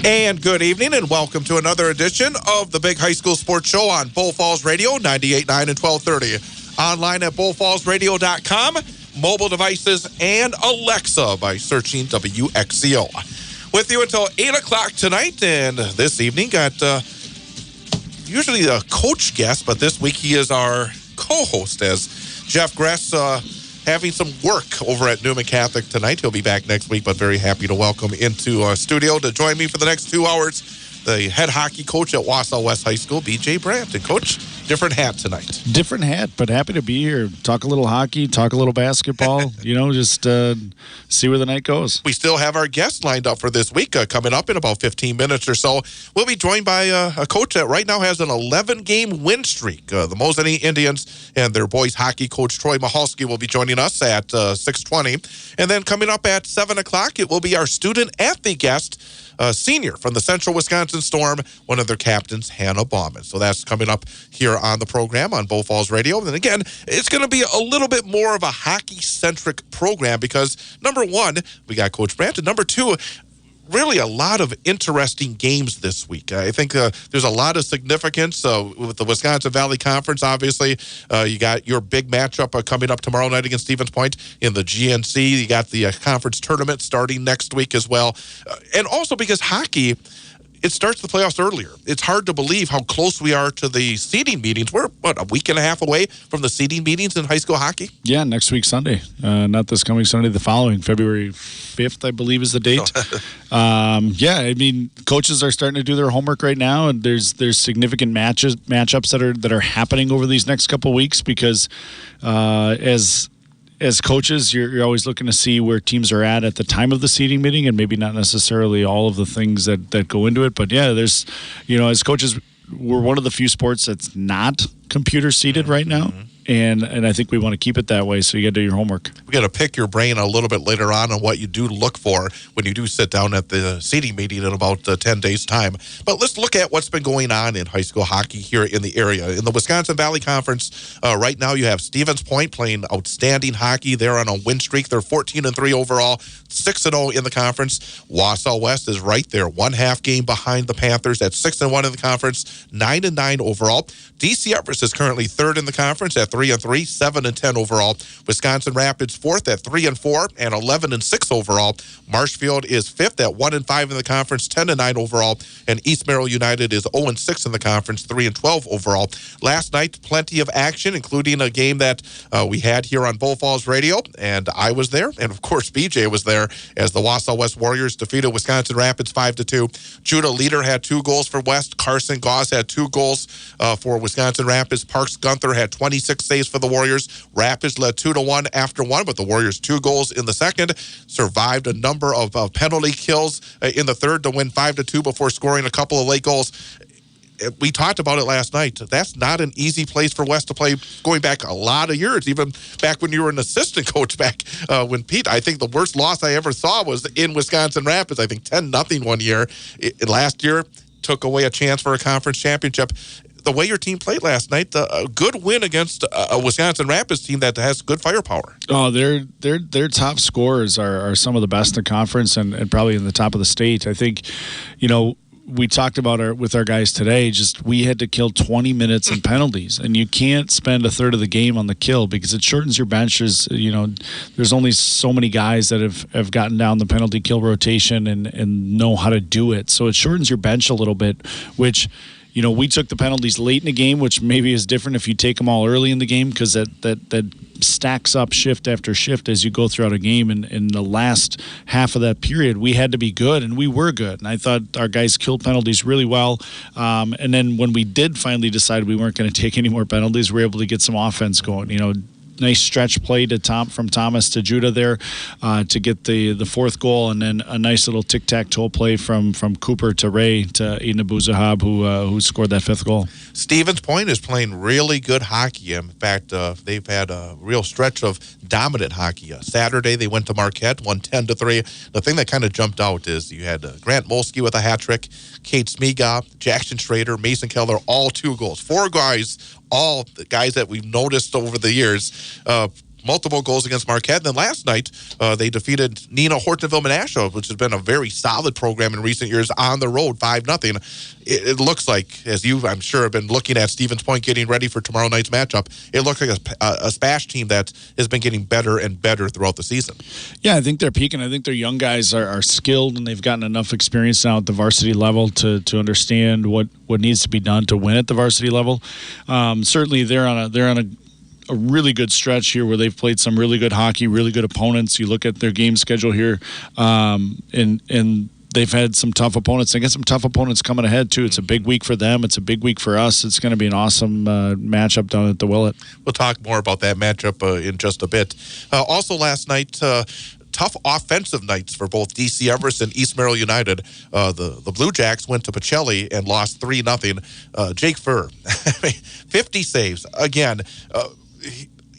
And good evening and welcome to another edition of the Big High School Sports Show on Bull Falls Radio, 98.9 and 1230. Online at bullfallsradio.com, mobile devices, and Alexa by searching WXCO. With you until 8 o'clock tonight, and this evening got usually a coach guest, but this week he is our co-host as Jeff Gress having some work over at Newman Catholic tonight. He'll be back next week, but very happy to welcome into our studio to join me for the next 2 hours, the head hockey coach at Wausau West High School, BJ Brandt. And Coach, different hat tonight. Different hat, but happy to be here. Talk a little hockey, talk a little basketball, just see where the night goes. We still have our guest lined up for this week coming up in about 15 minutes or so. We'll be joined by a coach that right now has an 11-game win streak. The Mosinee Indians and their boys hockey coach, Troy Michalski, will be joining us at 6:20. And then coming up at 7 o'clock, it will be our student-athlete guest, senior from the Central Wisconsin Storm, one of their captains, Hannah Baumann. So that's coming up here on the program on Bull Falls Radio. And again, it's going to be a little bit more of a hockey-centric program because, number one, we got Coach Brandt, and number two, really a lot of interesting games this week. I think there's a lot of significance with the Wisconsin Valley Conference. Obviously, you got your big matchup coming up tomorrow night against Stevens Point in the GNC. You got the conference tournament starting next week as well. And also because hockey, it starts the playoffs earlier. It's hard to believe how close we are to the seeding meetings. We're, a week and a half away from the seeding meetings in high school hockey? Yeah, next week Sunday. Not this coming Sunday, the following, February 5th, I believe is the date. Coaches are starting to do their homework right now, and there's significant matchups that are happening over these next couple of weeks because as coaches, you're always looking to see where teams are at the time of the seeding meeting and maybe not necessarily all of the things that go into it. But, yeah, there's, as coaches, we're one of the few sports that's not computer seeded right now. And I think we want to keep it that way, so you got to do your homework. We got to pick your brain a little bit later on what you do look for when you do sit down at the seating meeting in about 10 days' time. But let's look at what's been going on in high school hockey here in the area. In the Wisconsin Valley Conference, right now you have Stevens Point playing outstanding hockey. They're on a win streak. They're 14-3 overall, 6-0 in the conference. Wausau West is right there, 1/2 game behind the Panthers at 6-1 in the conference, 9-9 overall. DC Everest is currently third in the conference at 3-3, 7-10 overall. Wisconsin Rapids fourth at 3-4 and 11-6 overall. Marshfield is fifth at 1-5 in the conference, 10-9 overall. And East Merrill United is 0-6 in the conference, 3-12 overall. Last night, plenty of action, including a game that we had here on Bull Falls Radio, and I was there, and of course BJ was there as the Wausau West Warriors defeated Wisconsin Rapids 5-2. Judah Leader had 2 goals for West. Carson Goss had 2 goals for Wisconsin Rapids. Parks Gunther had 26 saves for the Warriors. Rapids led 2-1 after 1, but the Warriors 2 goals in the second. Survived a number of penalty kills in the third to win 5-2 before scoring a couple of late goals. We talked about it last night. That's not an easy place for West to play going back a lot of years, even back when you were an assistant coach back when Pete, I think the worst loss I ever saw was in Wisconsin Rapids. I think 10-0 one year. Last year took away a chance for a conference championship. The way your team played last night, a good win against a Wisconsin Rapids team that has good firepower. Oh, their top scorers are some of the best in the conference and probably in the top of the state. I think, we talked about with our guys today, just we had to kill 20 minutes in penalties, and you can't spend a third of the game on the kill because it shortens your bench. There's only so many guys that have gotten down the penalty kill rotation and know how to do it. So it shortens your bench a little bit, which we took the penalties late in the game, which maybe is different if you take them all early in the game because that stacks up shift after shift as you go throughout a game. And in the last half of that period, we had to be good, and we were good. And I thought our guys killed penalties really well. And then when we did finally decide we weren't going to take any more penalties, we were able to get some offense going. Nice stretch play from Thomas to Judah there to get the fourth goal, and then a nice little tic-tac-toe play from Cooper to Ray to Aiden Abuzahab, who scored that fifth goal. Stevens Point is playing really good hockey. In fact, they've had a real stretch of dominant hockey. Saturday, they went to Marquette, won 10-3. The thing that kind of jumped out is you had Grant Molsky with a hat trick, Kate Smiga, Jackson Schrader, Mason Keller, all 2 goals. 4 guys, all the guys that we've noticed over the years multiple goals against Marquette. And then last night, they defeated Nina Hortonville-Menasha, which has been a very solid program in recent years, on the road, 5-0. It looks like, as you, I'm sure, have been looking at Stevens Point getting ready for tomorrow night's matchup, it looks like a Spash team that has been getting better and better throughout the season. Yeah, I think they're peaking. I think their young guys are skilled, and they've gotten enough experience now at the varsity level to understand what needs to be done to win at the varsity level. Certainly, they're on a really good stretch here where they've played some really good hockey, really good opponents. You look at their game schedule here, and they've had some tough opponents. They got some tough opponents coming ahead, too. It's a big week for them. It's a big week for us. It's going to be an awesome matchup down at the Willett. We'll talk more about that matchup in just a bit. Also last night, tough offensive nights for both DC Everest and East Merrill United. The Blue Jacks went to Pacelli and lost 3-0. Jake Furr, 50 saves. Again,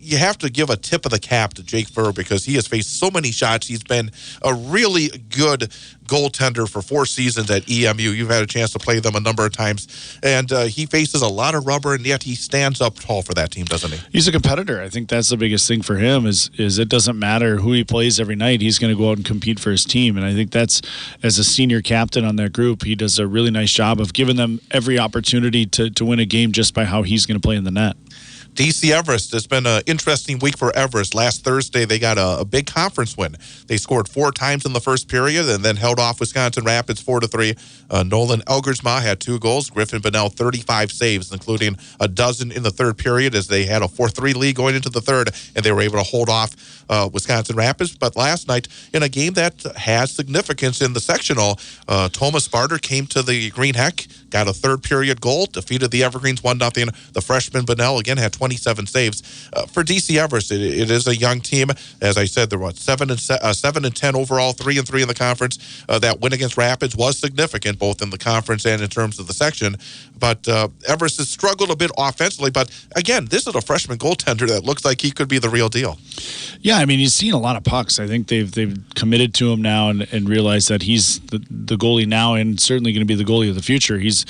you have to give a tip of the cap to Jake Furr because he has faced so many shots. He's been a really good goaltender for 4 seasons at EMU. You've had a chance to play them a number of times. And he faces a lot of rubber, and yet he stands up tall for that team, doesn't he? He's a competitor. I think that's the biggest thing for him is it doesn't matter who he plays every night. He's going to go out and compete for his team. And I think that's, as a senior captain on that group, he does a really nice job of giving them every opportunity to win a game just by how he's going to play in the net. DC Everest, it's been an interesting week for Everest. Last Thursday, they got a big conference win. They scored 4 times in the first period and then held off Wisconsin Rapids 4-3. Nolan Elgersma had 2 goals. Griffin Bonnell, 35 saves, including a dozen in the third period as they had a 4-3 lead going into the third, and they were able to hold off Wisconsin Rapids. But last night, in a game that has significance in the sectional, Thomas Sparter came to the Green Heck, got a third period goal, defeated the Evergreens 1-0. The freshman Bonnell again had 27 saves. For DC Everest, it is a young team. As I said, they're 7-10 overall, 3-3 in the conference. That win against Rapids was significant, both in the conference and in terms of the section. But Everest has struggled a bit offensively. But again, this is a freshman goaltender that looks like he could be the real deal. Yeah, I mean, he's seen a lot of pucks. I think they've committed to him now and realized that he's the goalie now and certainly going to be the goalie of the future. He's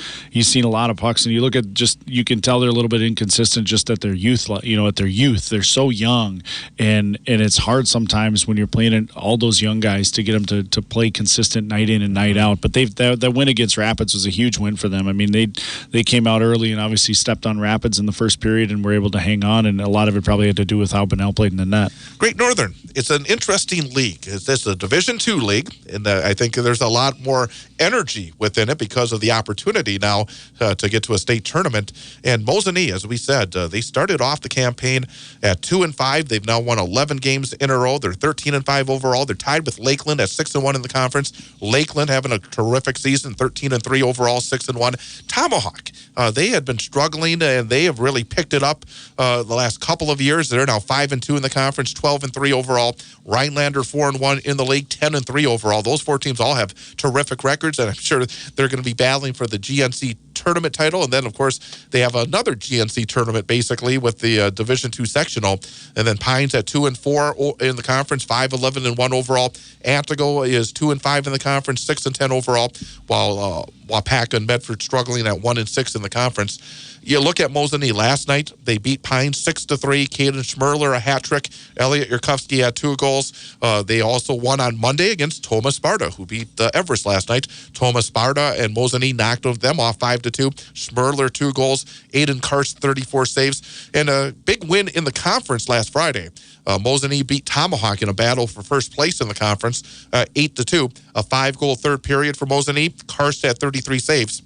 seen a lot of pucks, and you look at you can tell they're a little bit inconsistent just at their youth. At their youth, they're so young, and it's hard sometimes when you're playing all those young guys to get them to play consistent night in and night out. But that win against Rapids was a huge win for them. I mean, they came out early and obviously stepped on Rapids in the first period and were able to hang on, and a lot of it probably had to do with how Bonnell played in the net. Great Northern, it's an interesting league. It's a Division II league, and I think there's a lot more energy within it because of the opportunity now to get to a state tournament. And Mosinee, as we said, they started off the campaign at 2-5. They've now won 11 games in a row. They're 13-5 overall. They're tied with Lakeland at 6-1 in the conference. Lakeland having a terrific season, 13-3 overall, 6-1. Tomahawk, they had been struggling, and they have really picked it up the last couple of years. They're now 5-2 in the conference, 12-3 overall. Rhinelander 4-1 in the league, 10-3 overall. Those 4 teams all have terrific records, and I'm sure they're going to be battling for the GNC tournament title. And then, of course, they have another GNC tournament basically with the Division II sectional. And then Pines at 2-4 in the conference, 5-11-1 overall. Antigo is 2-5 in the conference, 6-10 overall, while Wapaka and Medford struggling at 1-6 in the conference. You look at Mosinee last night, they beat Pines 6-3. Caden Schmerler, a hat trick. Elliot Yurkovsky had 2 goals. They also won on Monday against Thomas Sparta, who beat Everest last night. Thomas Sparta and Mosinee knocked them off 5-2. Schmerler, 2 goals. Aiden Karst, 34 saves. And a big win in the conference last Friday. Mosinee beat Tomahawk in a battle for first place in the conference, 8-2. A 5-goal third period for Mosinee. Karst had 33 saves.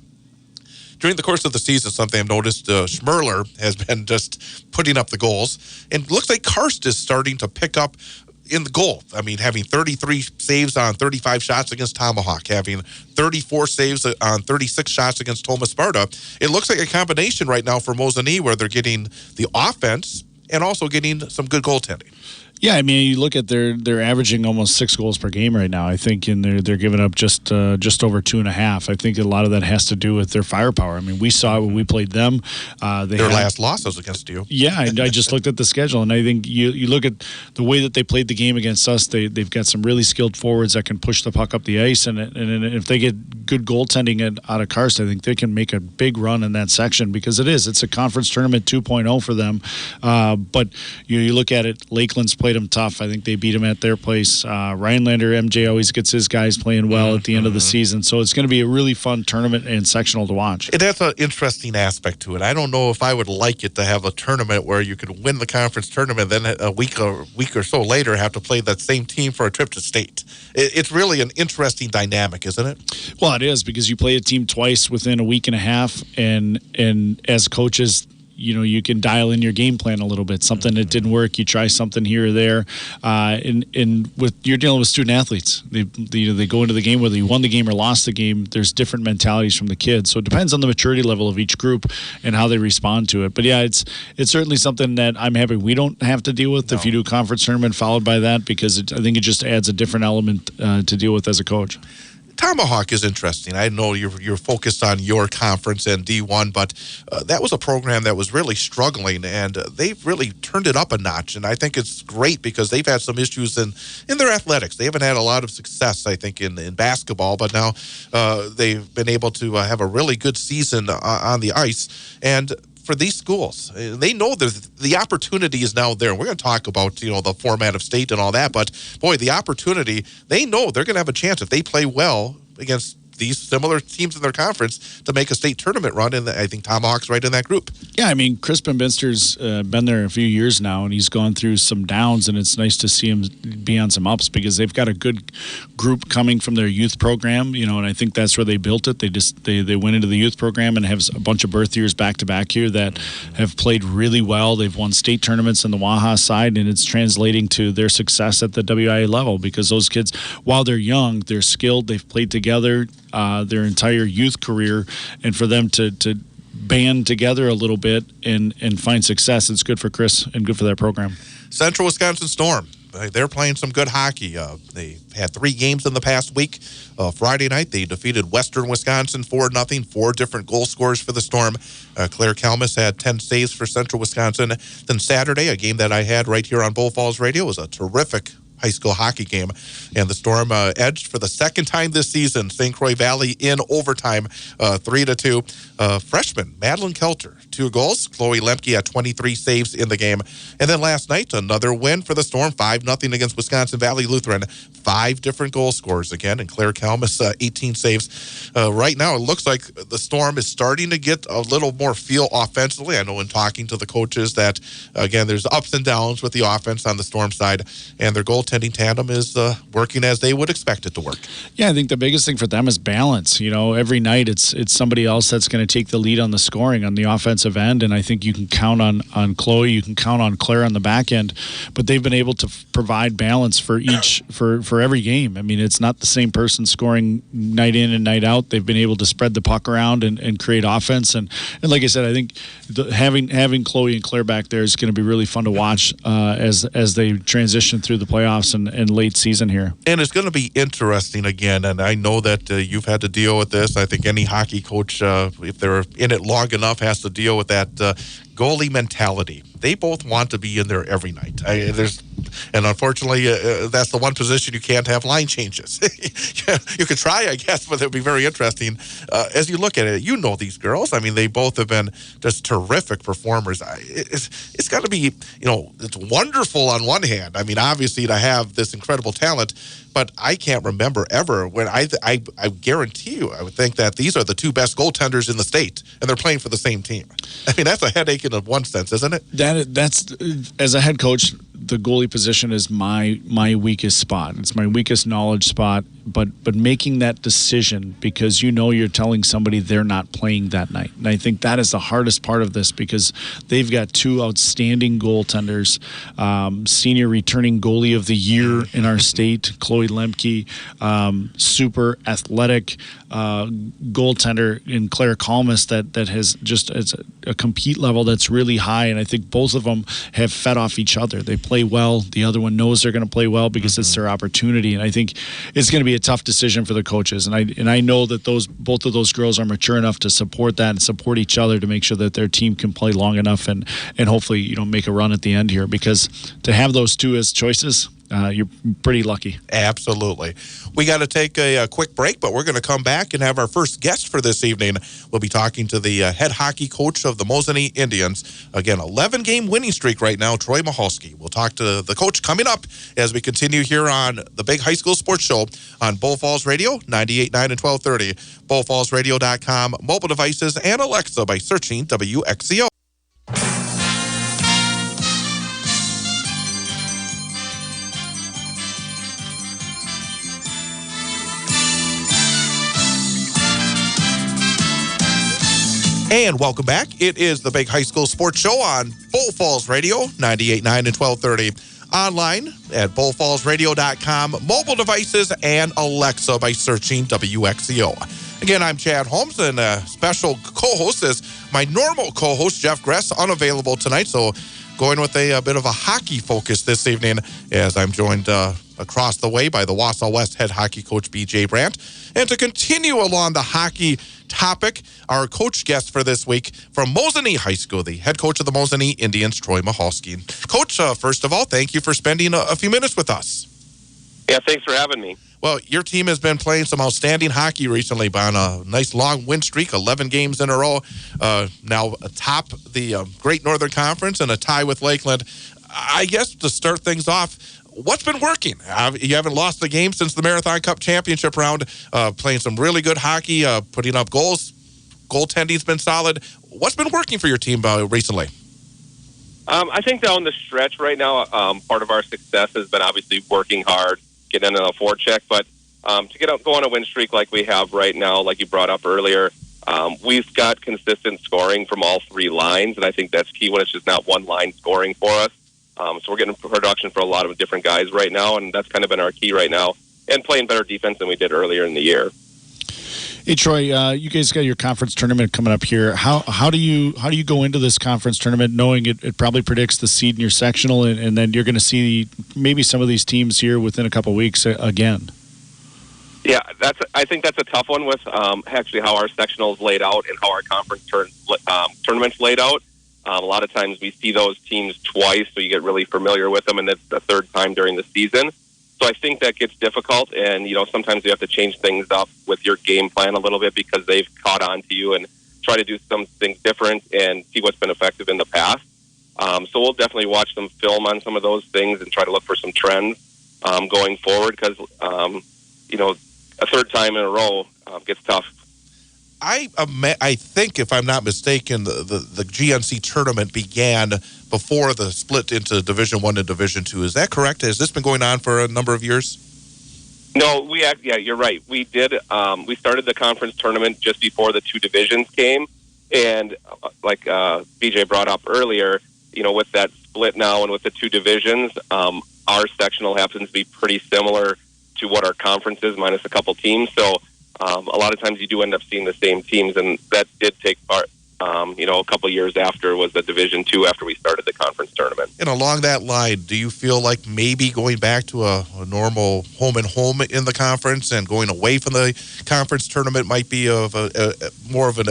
During the course of the season, something I've noticed, Schmerler has been just putting up the goals. And it looks like Karst is starting to pick up in the goal. I mean, having 33 saves on 35 shots against Tomahawk, having 34 saves on 36 shots against Thomas Sparta. It looks like a combination right now for Mosinee where they're getting the offense and also getting some good goaltending. Yeah, I mean, you look at they're averaging almost 6 goals per game right now. I think, and they're giving up just over 2.5. I think a lot of that has to do with their firepower. I mean, we saw it when we played them. Their last loss was against you. Yeah, I just looked at the schedule, and I think you look at the way that they played the game against us. They've got some really skilled forwards that can push the puck up the ice, and if they get good goaltending out of Karst, I think they can make a big run in that section because it's a conference tournament 2.0 for them. But you look at it, Lakeland's played them tough. I think they beat them at their place. Rhinelander, MJ always gets his guys playing well at the end of the season. So it's going to be a really fun tournament and sectional to watch. It has an interesting aspect to it. I don't know if I would like it to have a tournament where you could win the conference tournament, then a week or so later have to play that same team for a trip to state. It's really an interesting dynamic, isn't it? Well, it is, because you play a team twice within a week and a half, and as coaches, you can dial in your game plan a little bit. Something that didn't work, you try something here or there. And you're dealing with student athletes. They go into the game, whether you won the game or lost the game, there's different mentalities from the kids. So it depends on the maturity level of each group and how they respond to it. But yeah, it's certainly something that I'm happy we don't have to deal with if you do a conference tournament followed by that, because I think it just adds a different element to deal with as a coach. Tomahawk is interesting. I know you're focused on your conference and D1, but that was a program that was really struggling, and they've really turned it up a notch. And I think it's great because they've had some issues in their athletics. They haven't had a lot of success, I think, in basketball, but now they've been able to have a really good season on the ice. And for these schools, they know the opportunity is now there. We're going to talk about the format of state and all that, but boy, the opportunity, they know they're going to have a chance if they play well against these similar teams in their conference to make a state tournament run, and I think Tomahawk's right in that group. Yeah, I mean, Crispin Binster's been there a few years now, and he's gone through some downs, and it's nice to see him be on some ups because they've got a good group coming from their youth program, and I think that's where they built it. They went into the youth program and have a bunch of birth years back-to-back here that have played really well. They've won state tournaments on the Waha side, and it's translating to their success at the WIA level because those kids, while they're young, they're skilled, they've played together their entire youth career, and for them to band together a little bit and find success, it's good for Chris and good for that program. Central Wisconsin Storm, they're playing some good hockey. They had 3 games in the past week. Friday night, they defeated Western Wisconsin 4-0, 4 different goal scorers for the Storm. Claire Kalmus had 10 saves for Central Wisconsin. Then Saturday, a game that I had right here on Bull Falls Radio, was a terrific high school hockey game, and the Storm edged for the second time this season St. Croix Valley in overtime, 3-2. Freshman Madeline Kelter, 2 goals. Chloe Lemke had 23 saves in the game. And then last night, another win for the Storm, 5-0 against Wisconsin Valley Lutheran. 5 different goal scorers again, and Claire Kalmus, 18 saves. Right now, it looks like the Storm is starting to get a little more feel offensively. I know in talking to the coaches that, again, there's ups and downs with the offense on the Storm side, and their goaltending tandem is working as they would expect it to work. Yeah, I think the biggest thing for them is balance. Every night it's somebody else that's going to take the lead on the scoring on the offensive end, and I think you can count on Chloe, you can count on Claire on the back end, but they've been able to provide balance for each for every game. I mean, it's not the same person scoring night in and night out. They've been able to spread the puck around and create offense, and like I said, I think having Chloe and Claire back there is going to be really fun to watch as they transition through the playoffs and late season here. And it's going to be interesting again, and I know that you've had to deal with this. I think any hockey coach, if they're in it long enough, has to deal with that goalie mentality. They both want to be in there every night. And unfortunately, that's the one position you can't have line changes. You could try, I guess, but it would be very interesting. As you look at it, these girls. I mean, they both have been just terrific performers. It's got to be, it's wonderful on one hand. I mean, obviously, to have this incredible talent, but I can't remember ever when I guarantee you, I would think that these are the 2 best goaltenders in the state, and they're playing for the same team. I mean, that's a headache in one sense, isn't it? That's as a head coach, the goalie position is my weakest spot. It's my weakest knowledge spot. But making that decision because you're telling somebody they're not playing that night. And I think that is the hardest part of this because they've got 2 outstanding goaltenders, senior returning goalie of the year in our state, Chloe Lemke, super athletic goaltender in Claire Kalmus that has just it's a compete level that's really high, and I think both of them have fed off each other. They play well. The other one knows they're going to play well because it's their opportunity. And I think it's going to be a tough decision for the coaches. And I know that both of those girls are mature enough to support that and support each other to make sure that their team can play long enough and hopefully make a run at the end here. Because to have those two as choices, you're pretty lucky. Absolutely. We got to take a quick break, but we're going to come back and have our first guest for this evening. We'll be talking to the head hockey coach of the Mosinee Indians. Again, 11-game winning streak right now, Troy Michalski. We'll talk to the coach coming up as we continue here on the Big High School Sports Show on Bull Falls Radio, 98.9 and 1230, bullfallsradio.com, mobile devices, and Alexa by searching WXCO. And welcome back. It is the Big High School Sports Show on Bull Falls Radio, 98.9 and 1230. Online at bullfallsradio.com, mobile devices, and Alexa by searching WXCO. Again, I'm Chad Holmes, and special co-host is my normal co-host, Jeff Gress, unavailable tonight. So going with a bit of a hockey focus this evening as I'm joined across the way by the Wausau West head hockey coach, B.J. Brandt. And to continue along the hockey topic, our coach guest for this week from Mosinee High School, the head coach of the Mosinee Indians, Troy Michalski. Coach, first of all, thank you for spending a few minutes with us. Yeah, thanks for having me. Well, your team has been playing some outstanding hockey recently on a nice long win streak, 11 games in a row, now atop the Great Northern Conference and a tie with Lakeland. I guess to start things off, what's been working? You haven't lost the game since the Marathon Cup championship round, playing some really good hockey, putting up goals. Goaltending's been solid. What's been working for your team recently? I think down the stretch right now, part of our success has been obviously working hard, getting into the forecheck. But to go on a win streak like we have right now, like you brought up earlier, we've got consistent scoring from all three lines, and I think that's key when it's just not one line scoring for us. So we're getting production for a lot of different guys right now, and that's kind of been our key right now, and playing better defense than we did earlier in the year. Hey Troy, you guys got your conference tournament coming up here. How do you go into this conference tournament knowing it probably predicts the seed in your sectional, and then you're going to see maybe some of these teams here within a couple of weeks again? Yeah, I think that's a tough one with actually how our sectionals laid out and how our conference tournament's laid out. A lot of times we see those teams twice, so you get really familiar with them, and it's the third time during the season. So I think that gets difficult, and sometimes you have to change things up with your game plan a little bit because they've caught on to you and try to do some things different and see what's been effective in the past. So we'll definitely watch them film on some of those things and try to look for some trends going forward because, a third time in a row gets tough. I think, if I'm not mistaken, the GNC tournament began before the split into Division I and Division II. Is that correct? Has this been going on for a number of years? No, you're right. We did. We started the conference tournament just before the two divisions came, and like BJ brought up earlier, with that split now and with the two divisions, our sectional happens to be pretty similar to what our conference is, minus a couple teams. So a lot of times you do end up seeing the same teams, and that did take part. A couple of years after was the Division II after we started the conference tournament. And along that line, do you feel like maybe going back to a normal home and home in the conference and going away from the conference tournament might be of more of an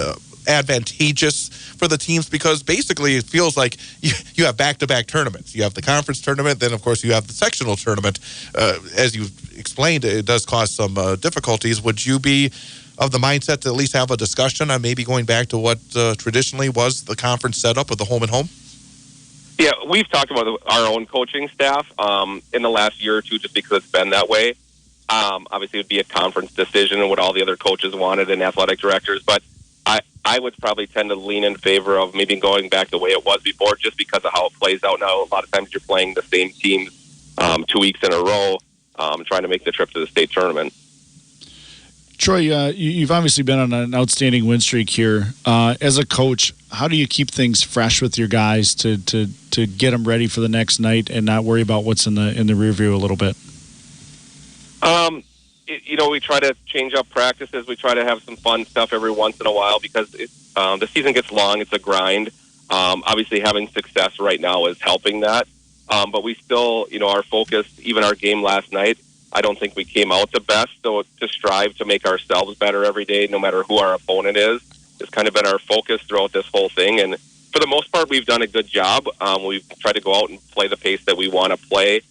advantageous for the teams? Because basically it feels like you have back-to-back tournaments. You have the conference tournament, then of course you have the sectional tournament. As you explained, it does cause some difficulties. Would you be of the mindset to at least have a discussion on maybe going back to what traditionally was the conference setup of the home and home? Yeah, we've talked about our own coaching staff in the last year or two just because it's been that way. Obviously, it would be a conference decision and what all the other coaches wanted and athletic directors, but I would probably tend to lean in favor of maybe going back the way it was before just because of how it plays out now. A lot of times you're playing the same teams 2 weeks in a row trying to make the trip to the state tournament. Troy, you've obviously been on an outstanding win streak here. As a coach, how do you keep things fresh with your guys to get them ready for the next night and not worry about what's in the rear view a little bit? We try to change up practices. We try to have some fun stuff every once in a while because the season gets long. It's a grind. Obviously, having success right now is helping that. But we still, our focus, even our game last night, I don't think we came out the best. So to strive to make ourselves better every day, no matter who our opponent is, has kind of been our focus throughout this whole thing. And for the most part, we've done a good job. We've tried to go out and play the pace that we want to play,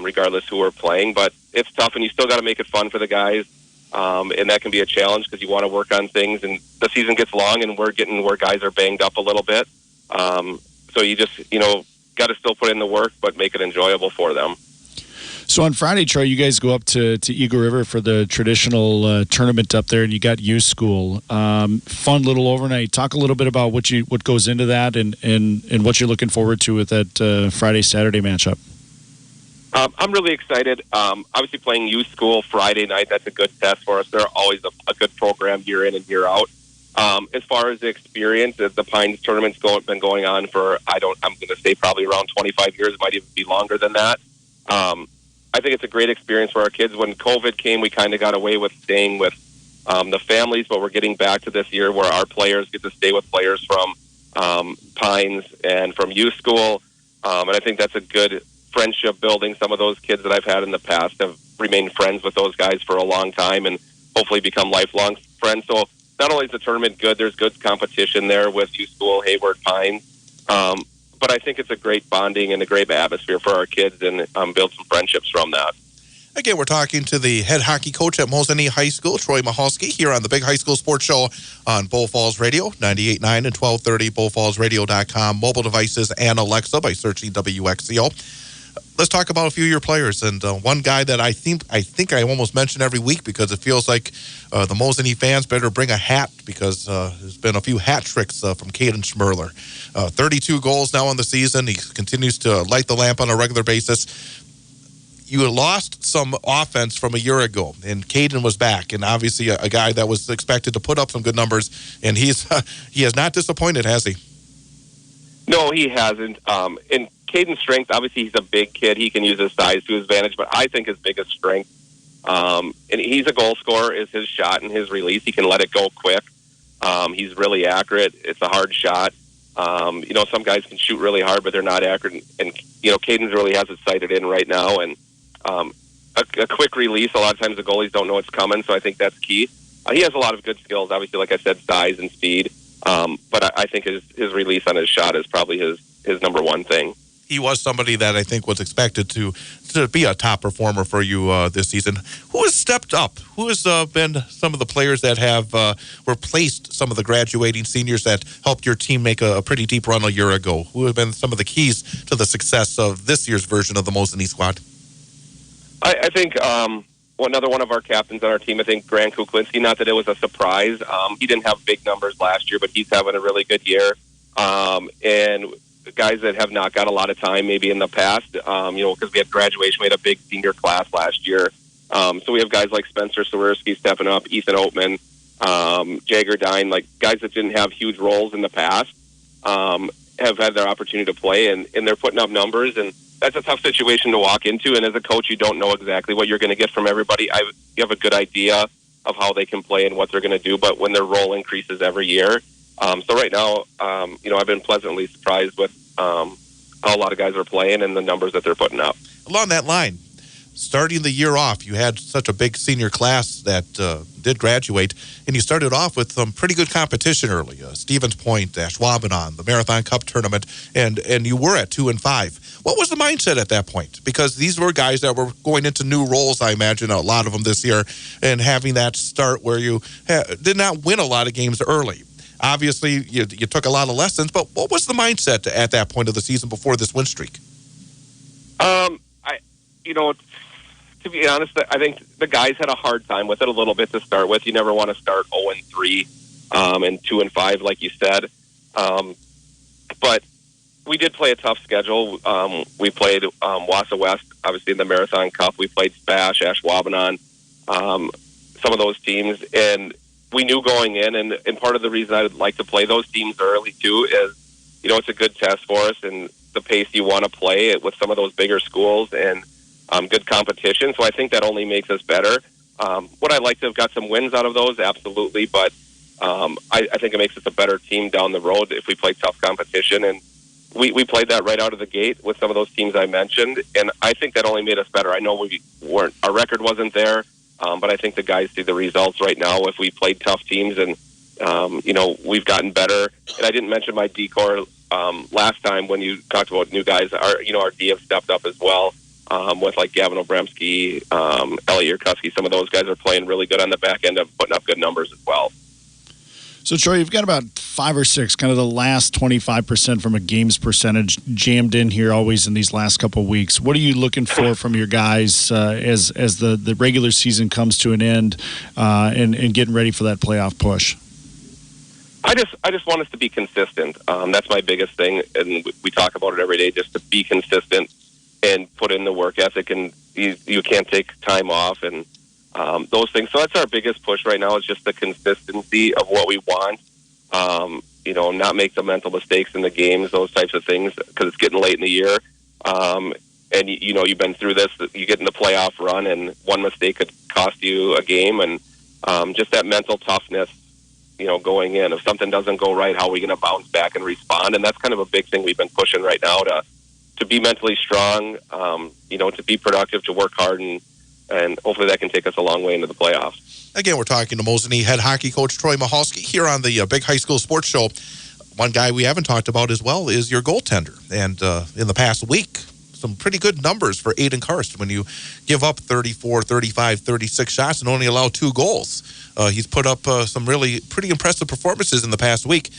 regardless who we're playing. But it's tough, and you still got to make it fun for the guys. And that can be a challenge because you want to work on things. And the season gets long, and we're getting where guys are banged up a little bit. So you just, got to still put in the work, but make it enjoyable for them. So on Friday, Troy, you guys go up to Eagle River for the traditional tournament up there, and you got youth school. Fun little overnight. Talk a little bit about what goes into that and what you're looking forward to with that Friday-Saturday matchup. I'm really excited. Obviously, playing youth school Friday night, that's a good test for us. They're always a good program year in and year out. As far as the experience, the Pines tournament's been going on for, I'm going to say probably around 25 years. It might even be longer than that. I think it's a great experience for our kids. When COVID came, we kind of got away with staying with the families, but we're getting back to this year where our players get to stay with players from Pines and from youth school. And I think that's a good friendship building. Some of those kids that I've had in the past have remained friends with those guys for a long time and hopefully become lifelong friends. So not only is the tournament good, there's good competition there with youth school, Hayward, Pines. But I think it's a great bonding and a great atmosphere for our kids and build some friendships from that. Again, we're talking to the head hockey coach at Mosinee High School, Troy Michalski, here on the Big High School Sports Show on Bull Falls Radio, 98.9 and 1230, bullfallsradio.com, mobile devices, and Alexa by searching WXCO. Let's talk about a few of your players. And one guy that I think I almost mention every week because it feels like the Mosinee fans better bring a hat because there's been a few hat tricks from Caden Schmerler. 32 goals now on the season. He continues to light the lamp on a regular basis. You lost some offense from a year ago, and Caden was back, and obviously a guy that was expected to put up some good numbers, and he has not disappointed, has he? No, he hasn't. And Caden's strength, obviously he's a big kid. He can use his size to his advantage, but I think his biggest strength, and he's a goal scorer, is his shot and his release. He can let it go quick. He's really accurate. It's a hard shot. Some guys can shoot really hard, but they're not accurate. And Caden really has it sighted in right now. And a quick release, a lot of times the goalies don't know it's coming, so I think that's key. He has a lot of good skills, obviously, like I said, size and speed. But I think his release on his shot is probably his number one thing. He was somebody that I think was expected to be a top performer for you this season. Who has stepped up? Who has been some of the players that have replaced some of the graduating seniors that helped your team make a pretty deep run a year ago? Who have been some of the keys to the success of this year's version of the Mosinee squad? I think another one of our captains on our team, I think Grant Kuklinski, not that it was a surprise. He didn't have big numbers last year, but he's having a really good year. And guys that have not got a lot of time maybe in the past, because we had graduation. We had a big senior class last year. So we have guys like Spencer Sawirsky stepping up, Ethan Oatman, Jagger Dine, like guys that didn't have huge roles in the past, have had their opportunity to play, and they're putting up numbers. And that's a tough situation to walk into. And as a coach, you don't know exactly what you're going to get from everybody. You have a good idea of how they can play and what they're going to do, but when their role increases every year. So right now, I've been pleasantly surprised with how a lot of guys are playing and the numbers that they're putting up. Along that line, starting the year off, you had such a big senior class that did graduate, and you started off with some pretty good competition early. Stevens Point, Ashwaubenon, the Marathon Cup tournament, and you were at 2-5. What was the mindset at that point? Because these were guys that were going into new roles, I imagine, a lot of them this year, and having that start where you did not win a lot of games early. Obviously, you took a lot of lessons, but what was the mindset at that point of the season before this win streak? To be honest, I think the guys had a hard time with it a little bit to start with. You never want to start 0-3 and 2-5, like you said. But we did play a tough schedule. We played Wausau West, obviously in the Marathon Cup. We played Spash, Ashwaubenon, some of those teams, and we knew going in, and part of the reason I would like to play those teams early too is, it's a good test for us and the pace you want to play it with some of those bigger schools and good competition. So I think that only makes us better. Would I like to have got some wins out of those? Absolutely, but I think it makes us a better team down the road if we play tough competition. And we played that right out of the gate with some of those teams I mentioned, and I think that only made us better. I know our record wasn't there, but I think the guys see the results right now. If we played tough teams, and we've gotten better. And I didn't mention my decor last time when you talked about new guys. Our D have stepped up as well with like Gavin Obremski, Elliot Michalski. Some of those guys are playing really good on the back end of putting up good numbers as well. So, Troy, you've got about 5 or 6, kind of the last 25% from a games percentage jammed in here always in these last couple of weeks. What are you looking for from your guys as the regular season comes to an end and getting ready for that playoff push? I just want us to be consistent. That's my biggest thing, and we talk about it every day, just to be consistent and put in the work ethic, and you can't take time off and those things. So that's our biggest push right now, is just the consistency of what we want. Not make the mental mistakes in the games, those types of things, because it's getting late in the year. And you've been through this. You get in the playoff run, and one mistake could cost you a game, and just that mental toughness. Going in, if something doesn't go right, how are we going to bounce back and respond? And that's kind of a big thing we've been pushing right now, to be mentally strong, to be productive, to work hard, and hopefully that can take us a long way into the playoffs. Again, we're talking to Mosinee head hockey coach Troy Michalski here on the Big High School Sports Show. One guy we haven't talked about as well is your goaltender. And in the past week, some pretty good numbers for Aiden Karst when you give up 34, 35, 36 shots and only allow 2 goals. He's put up some really pretty impressive performances in the past week.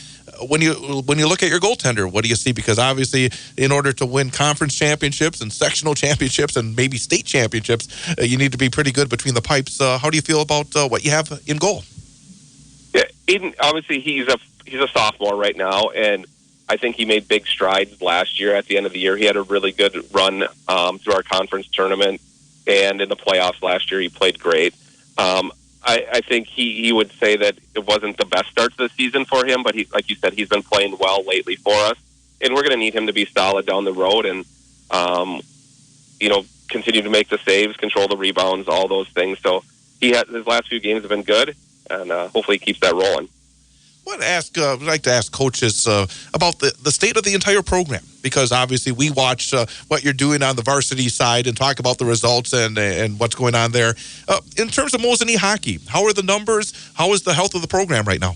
When you look at your goaltender, what do you see? Because obviously, in order to win conference championships and sectional championships and maybe state championships, you need to be pretty good between the pipes. How do you feel about what you have in goal? Yeah, Aiden, obviously he's a sophomore right now, and I think he made big strides last year. At the end of the year, he had a really good run through our conference tournament, and in the playoffs last year, he played great. I think he would say that it wasn't the best start to the season for him, but like you said, he's been playing well lately for us, and we're going to need him to be solid down the road and, continue to make the saves, control the rebounds, all those things. So his last few games have been good, and hopefully he keeps that rolling. I'd like to ask coaches about the state of the entire program, because obviously we watch what you're doing on the varsity side and talk about the results and what's going on there. In terms of Mosinee hockey, how are the numbers? How is the health of the program right now?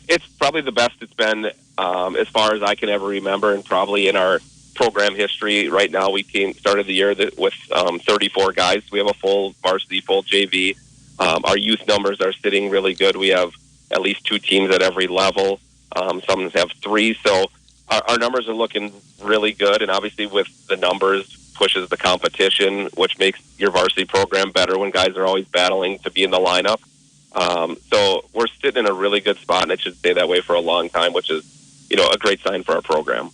It's probably the best it's been as far as I can ever remember, and probably in our program history. Right now, we started the year with 34 guys. We have a full varsity, full JV. Our youth numbers are sitting really good. We have at least 2 teams at every level. Some have 3. So our numbers are looking really good. And obviously with the numbers pushes the competition, which makes your varsity program better when guys are always battling to be in the lineup. So we're sitting in a really good spot, and it should stay that way for a long time, which is, a great sign for our program.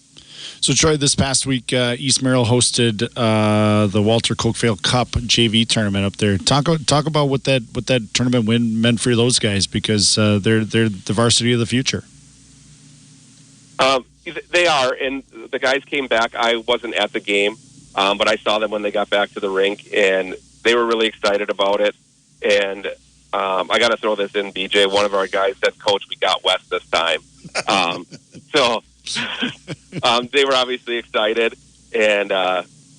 So, Troy, this past week, East Merrill hosted the Walter Cokevale Cup JV tournament up there. Talk about what that tournament win meant for those guys, because they're the varsity of the future. They are, and the guys came back. I wasn't at the game, but I saw them when they got back to the rink, and they were really excited about it. And I got to throw this in, BJ. One of our guys said, "Coach, we got West this time." So. They were obviously excited, and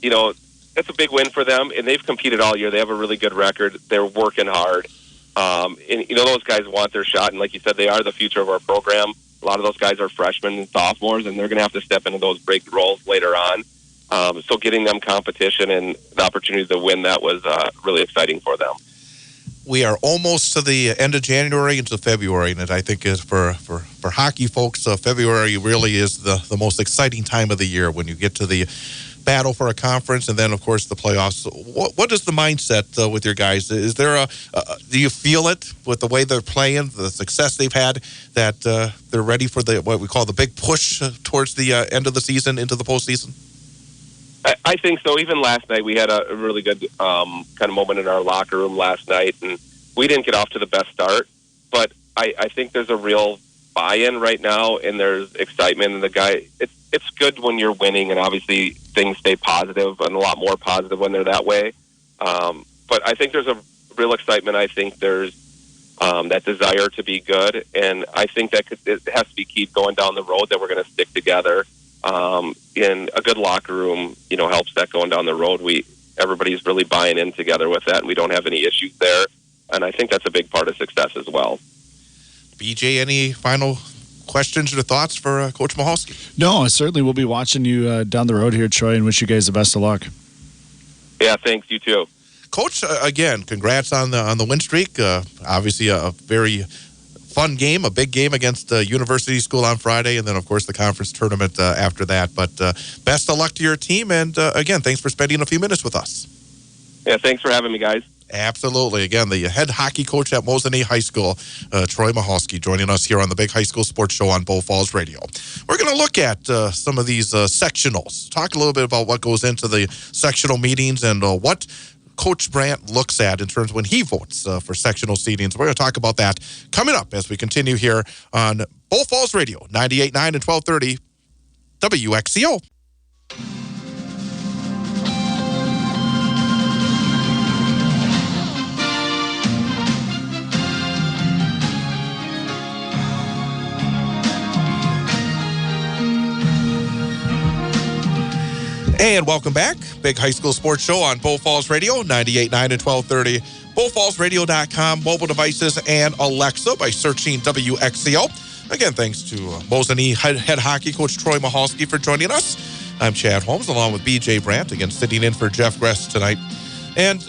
it's a big win for them, and they've competed all year. They have a really good record. They're working hard, and those guys want their shot, and like you said, they are the future of our program. A lot of those guys are freshmen and sophomores, and they're going to have to step into those big roles later on. So getting them competition and the opportunity to win that was really exciting for them. We are almost to the end of January into February, and I think is for hockey folks, February really is the most exciting time of the year when you get to the battle for a conference, and then of course the playoffs. What is the mindset with your guys? Is there do you feel it with the way they're playing, the success they've had, that they're ready for what we call the big push towards the end of the season into the postseason? I think so. Even last night, we had a really good kind of moment in our locker room last night, and we didn't get off to the best start. But I think there's a real buy-in right now, and there's excitement. And it's good when you're winning, and obviously things stay positive, and a lot more positive when they're that way. But I think there's a real excitement. I think there's that desire to be good. And I think that it has to be key going down the road that we're going to stick together. In a good locker room, helps that going down the road. Everybody's really buying in together with that, and we don't have any issues there. And I think that's a big part of success as well. BJ, any final questions or thoughts for Coach Michalski? No, I certainly will be watching you down the road here, Troy, and wish you guys the best of luck. Yeah, thanks. You too. Coach, again, congrats on the win streak. Obviously, a very fun game, a big game against University School on Friday, and then, of course, the conference tournament after that. But best of luck to your team, and again, thanks for spending a few minutes with us. Yeah, thanks for having me, guys. Absolutely. Again, the head hockey coach at Mosinee High School, Troy Michalski, joining us here on the Big High School Sports Show on Bull Falls Radio. We're going to look at some of these sectionals, talk a little bit about what goes into the sectional meetings and what Coach Brandt looks at in terms of when he votes for sectional seedings. We're going to talk about that coming up as we continue here on Bull Falls Radio, 98.9 and 1230 WXCO. And welcome back. Big High School Sports Show on Bull Falls Radio, 98.9 and 1230. BullFallsRadio.com, mobile devices, and Alexa by searching WXCO. Again, thanks to Mosinee head hockey coach Troy Michalski for joining us. I'm Chad Holmes, along with BJ Brandt, again sitting in for Jeff Gress tonight. And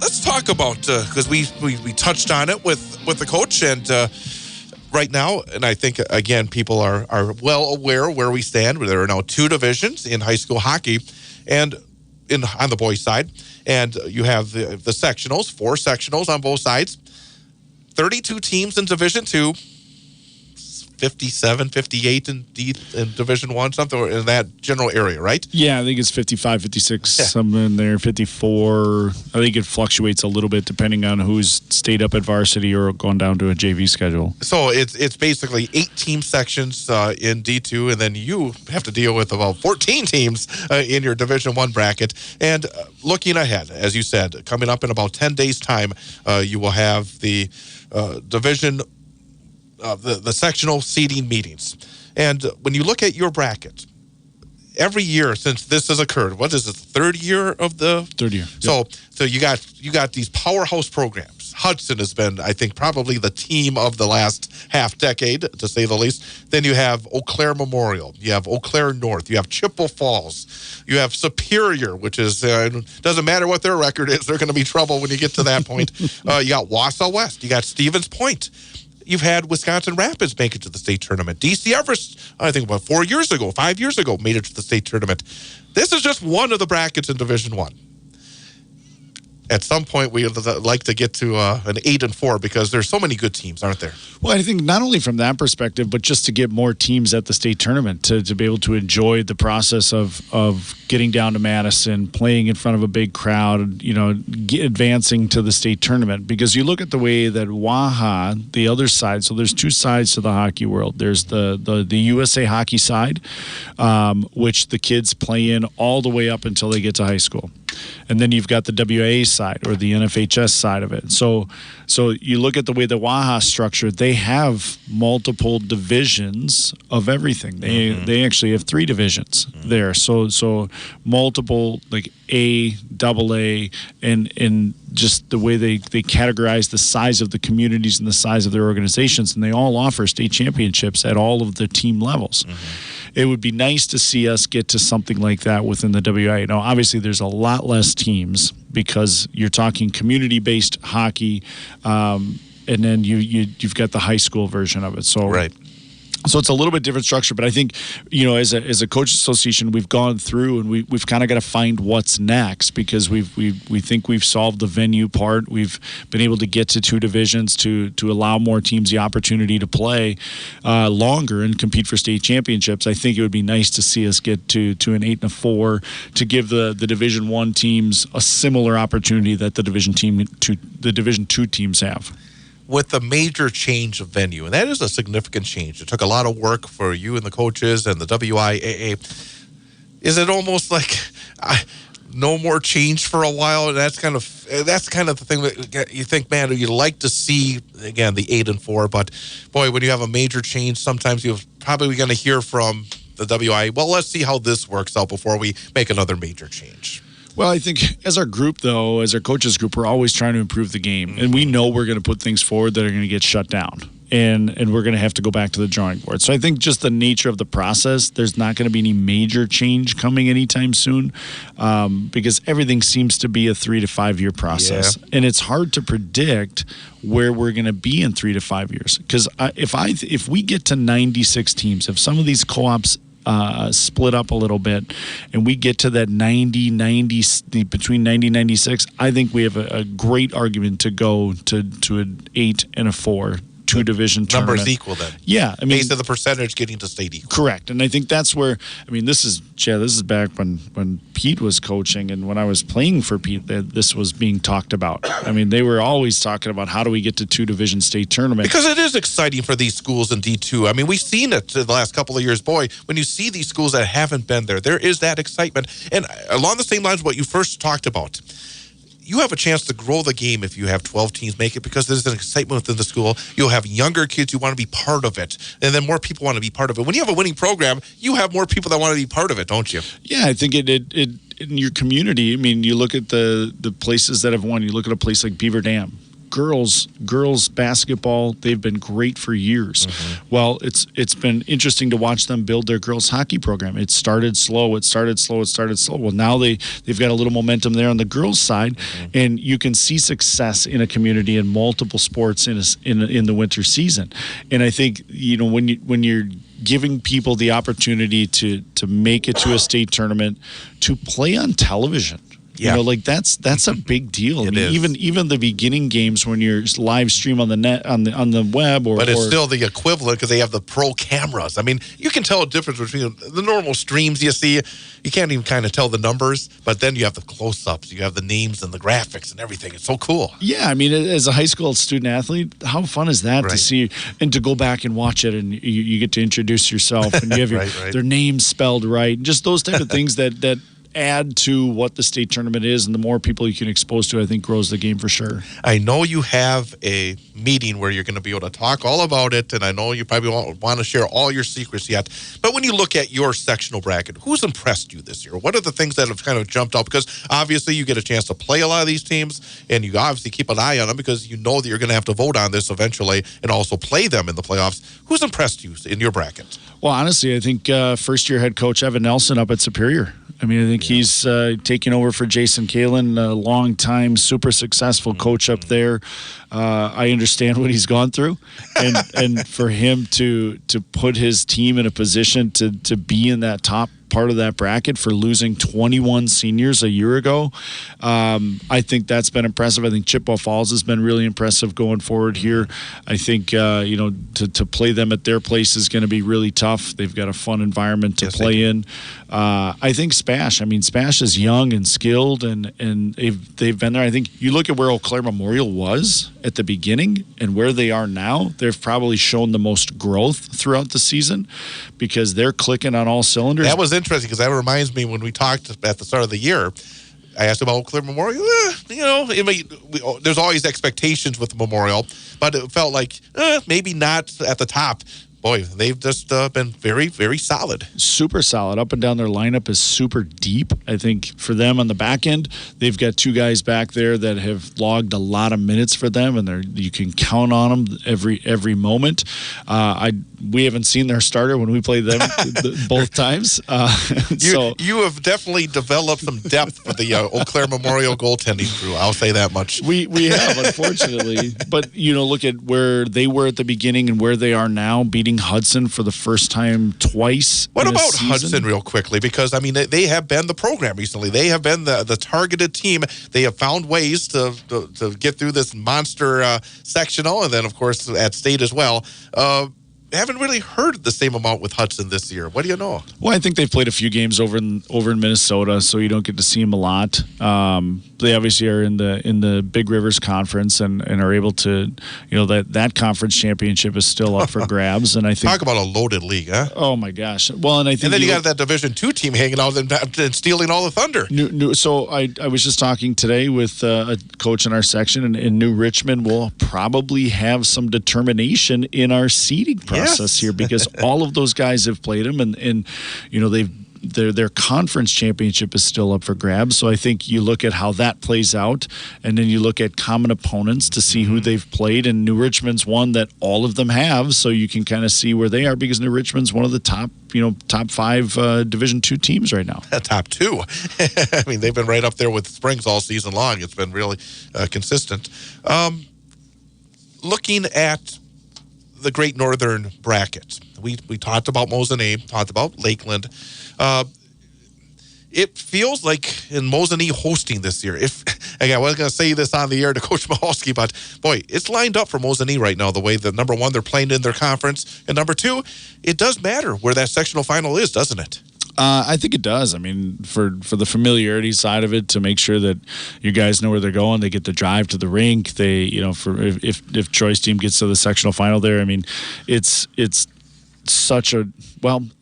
let's talk about, because we touched on it with the coach, and right now, and I think, again, people are well aware where we stand. There are now 2 divisions in high school hockey and on the boys' side. And you have the sectionals, 4 sectionals on both sides. 32 teams in Division 2, 57, 58 in Division 1, something in that general area, right? Yeah, I think it's 55, 56, something in there, 54. I think it fluctuates a little bit depending on who's stayed up at varsity or gone down to a JV schedule. So it's basically 8 team sections in D2, and then you have to deal with about 14 teams in your Division 1 bracket. And looking ahead, as you said, coming up in about 10 days' time, you will have the Division the sectional seeding meetings. And when you look at your bracket, every year since this has occurred, what is it, the third year of the... Third year. So you got these powerhouse programs. Hudson has been, I think, probably the team of the last half decade, to say the least. Then you have Eau Claire Memorial. You have Eau Claire North. You have Chippewa Falls. You have Superior, which is, doesn't matter what their record is, they're going to be trouble when you get to that point. You got Wausau West. You got Stevens Point. You've had Wisconsin Rapids make it to the state tournament. DC Everest, I think about 5 years ago, made it to the state tournament. This is just one of the brackets in Division 1. At some point, we'd like to get to an 8-4 because there's so many good teams, aren't there? Well, I think not only from that perspective, but just to get more teams at the state tournament, to be able to enjoy the process of getting down to Madison, playing in front of a big crowd, advancing to the state tournament. Because you look at the way that Waha, the other side, so there's 2 sides to the hockey world. There's the USA hockey side, which the kids play in all the way up until they get to high school. And then you've got the WA side or the NFHS side of it. So you look at the way the Waha structure, they have multiple divisions of everything. They actually have 3 divisions there. So multiple, like A, AA, and just the way they categorize the size of the communities and the size of their organizations, and they all offer state championships at all of the team levels. It would be nice to see us get to something like that within the WA. Now, obviously, there's a lot less teams because you're talking community-based hockey, and then you've got the high school version of it. So, right. So it's a little bit different structure, but I think, as a coach association, we've gone through and we've kind of got to find what's next because we think we've solved the venue part. We've been able to get to 2 divisions to allow more teams the opportunity to play longer and compete for state championships. I think it would be nice to see us get to an 8-4 to give the Division 1 teams a similar opportunity that the Division 2 teams have. With the major change of venue, and that is a significant change. It took a lot of work for you and the coaches and the WIAA. Is it almost like no more change for a while, and that's kind of the thing that you think, man, you'd like to see again the 8-4, but boy, when you have a major change, sometimes you're probably going to hear from the WI. Well, let's see how this works out before we make another major change. Well, I think as our group, though, as our coaches group, we're always trying to improve the game, and we know we're going to put things forward that are going to get shut down. And we're going to have to go back to the drawing board. So I think just the nature of the process, there's not going to be any major change coming anytime soon, because everything seems to be a 3 to 5 year process. Yeah. And it's hard to predict where we're going to be in 3 to 5 years. Because if we get to 96 teams, if some of these co-ops split up a little bit and we get to that between 90 and 96, I think we have a great argument to go to an 8 and a 4 two-division tournament. Numbers equal then. Yeah. I mean, based on the percentage getting to state equal. Correct. And I think that's where, I mean, this is back when Pete was coaching and when I was playing for Pete, this was being talked about. I mean, they were always talking about how do we get to two-division state tournament. Because it is exciting for these schools in D2. I mean, we've seen it in the last couple of years. Boy, when you see these schools that haven't been there is that excitement. And along the same lines, what you first talked about, you have a chance to grow the game if you have 12 teams make it because there's an excitement within the school. You'll have younger kids who want to be part of it, and then more people want to be part of it. When you have a winning program, you have more people that want to be part of it, don't you? Yeah, I think it in your community, I mean, you look at the places that have won. You look at a place like Beaver Dam. Girls basketball, they've been great for years. Mm-hmm. Well, it's been interesting to watch them build their girls hockey program. It started slow. Well, now they've got a little momentum there on the girls side, and you can see success in a community in multiple sports in the winter season. And I think, you know, when you're giving people the opportunity to make it to a state tournament, to play on television. Yeah. You know, like that's a big deal. I mean, even the beginning games when you're live stream on the net on the web, but it's still the equivalent because they have the pro cameras. I mean, you can tell a difference between the normal streams you see. You can't even kind of tell the numbers, but then you have the close-ups, you have the names and the graphics and everything. It's so cool. Yeah, I mean, as a high school student athlete, how fun is that to see and to go back and watch it, and you get to introduce yourself and you have their names spelled right, just those type of things that add to what the state tournament is, and the more people you can expose to, I think, grows the game for sure. I know you have a meeting where you're going to be able to talk all about it, and I know you probably won't want to share all your secrets yet, but when you look at your sectional bracket, who's impressed you this year? What are the things that have kind of jumped out? Because obviously you get a chance to play a lot of these teams, and you obviously keep an eye on them because you know that you're going to have to vote on this eventually and also play them in the playoffs. Who's impressed you in your bracket? Well, honestly, I think first-year head coach Evan Nelson up at Superior. I mean, I think he's taking over for Jason Kalin, a long-time, super successful coach up there. I understand what he's gone through, and for him to put his team in a position to be in that top part of that bracket for losing 21 seniors a year ago, I think that's been impressive. I think Chippewa Falls has been really impressive going forward here. I think to play them at their place is going to be really tough. They've got a fun environment to play in. I think Spash. I mean, Spash is young and skilled, and they've been there. I think you look at where Eau Claire Memorial was at the beginning and where they are now. They've probably shown the most growth throughout the season because they're clicking on all cylinders. That was interesting because that reminds me when we talked at the start of the year. I asked about Eau Claire Memorial. There's always expectations with the Memorial, but it felt like maybe not at the top. Boy, they've just been very, very solid. Super solid. Up and down their lineup is super deep. I think for them on the back end, they've got two guys back there that have logged a lot of minutes for them, and you can count on them every moment. We haven't seen their starter when we played them both times. You have definitely developed some depth for the Eau Claire Memorial goaltending crew. I'll say that much. We have, unfortunately. But, look at where they were at the beginning and where they are now, beating Hudson for the first time twice. What about Hudson real quickly? Because, I mean, they have been the program recently. They have been the targeted team. They have found ways to get through this monster sectional and then, of course, at state as well. haven't really heard the same amount with Hudson this year. What do you know? Well, I think they've played a few games over in Minnesota, so you don't get to see them a lot. They obviously are in the Big Rivers Conference and are able to, that conference championship is still up for grabs. And I think talk about a loaded league, huh? Oh my gosh! Well, and I think and then you got that Division II team hanging out and stealing all the thunder. So I was just talking today with a coach in our section, and New Richmond will probably have some determination in our seeding process here because all of those guys have played them, and their conference championship is still up for grabs. So I think you look at how that plays out, and then you look at common opponents to see who they've played. And New Richmond's one that all of them have, so you can kind of see where they are because New Richmond's one of the top 5 Division II teams right now. Top 2. I mean, they've been right up there with Springs all season long. It's been really consistent. Looking at the Great Northern bracket, we talked about Mosinee, talked about Lakeland. It feels like in Mosinee hosting this year. Again, I wasn't going to say this on the air to Coach Michalski, but boy, it's lined up for Mosinee right now. The way that number one, they're playing in their conference, and number two, it does matter where that sectional final is, doesn't it? I think it does. I mean, for the familiarity side of it, to make sure that you guys know where they're going, they get to drive to the rink. They, if Troy's team gets to the sectional final there, I mean, it's such a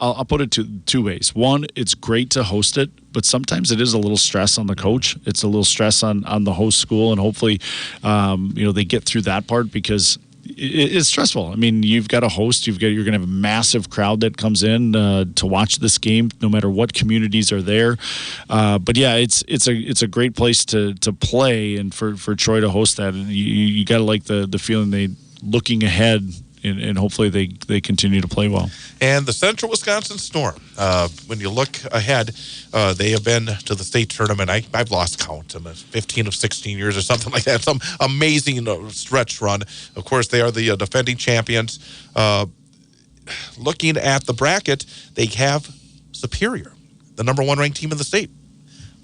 I'll put it two ways. One, it's great to host it, but sometimes it is a little stress on the coach. It's a little stress on the host school, and hopefully, they get through that part because it's stressful. I mean, you've got a host. You're going to have a massive crowd that comes in to watch this game, no matter what communities are there. But yeah, it's a great place to play, and for Troy to host that, and you got to like the feeling they looking ahead. And hopefully they continue to play well. And the Central Wisconsin Storm, when you look ahead, they have been to the state tournament. I've lost count. 15 of 16 years or something like that. Some amazing stretch run. Of course, they are the defending champions. Looking at the bracket, they have Superior, the number 1 ranked team in the state.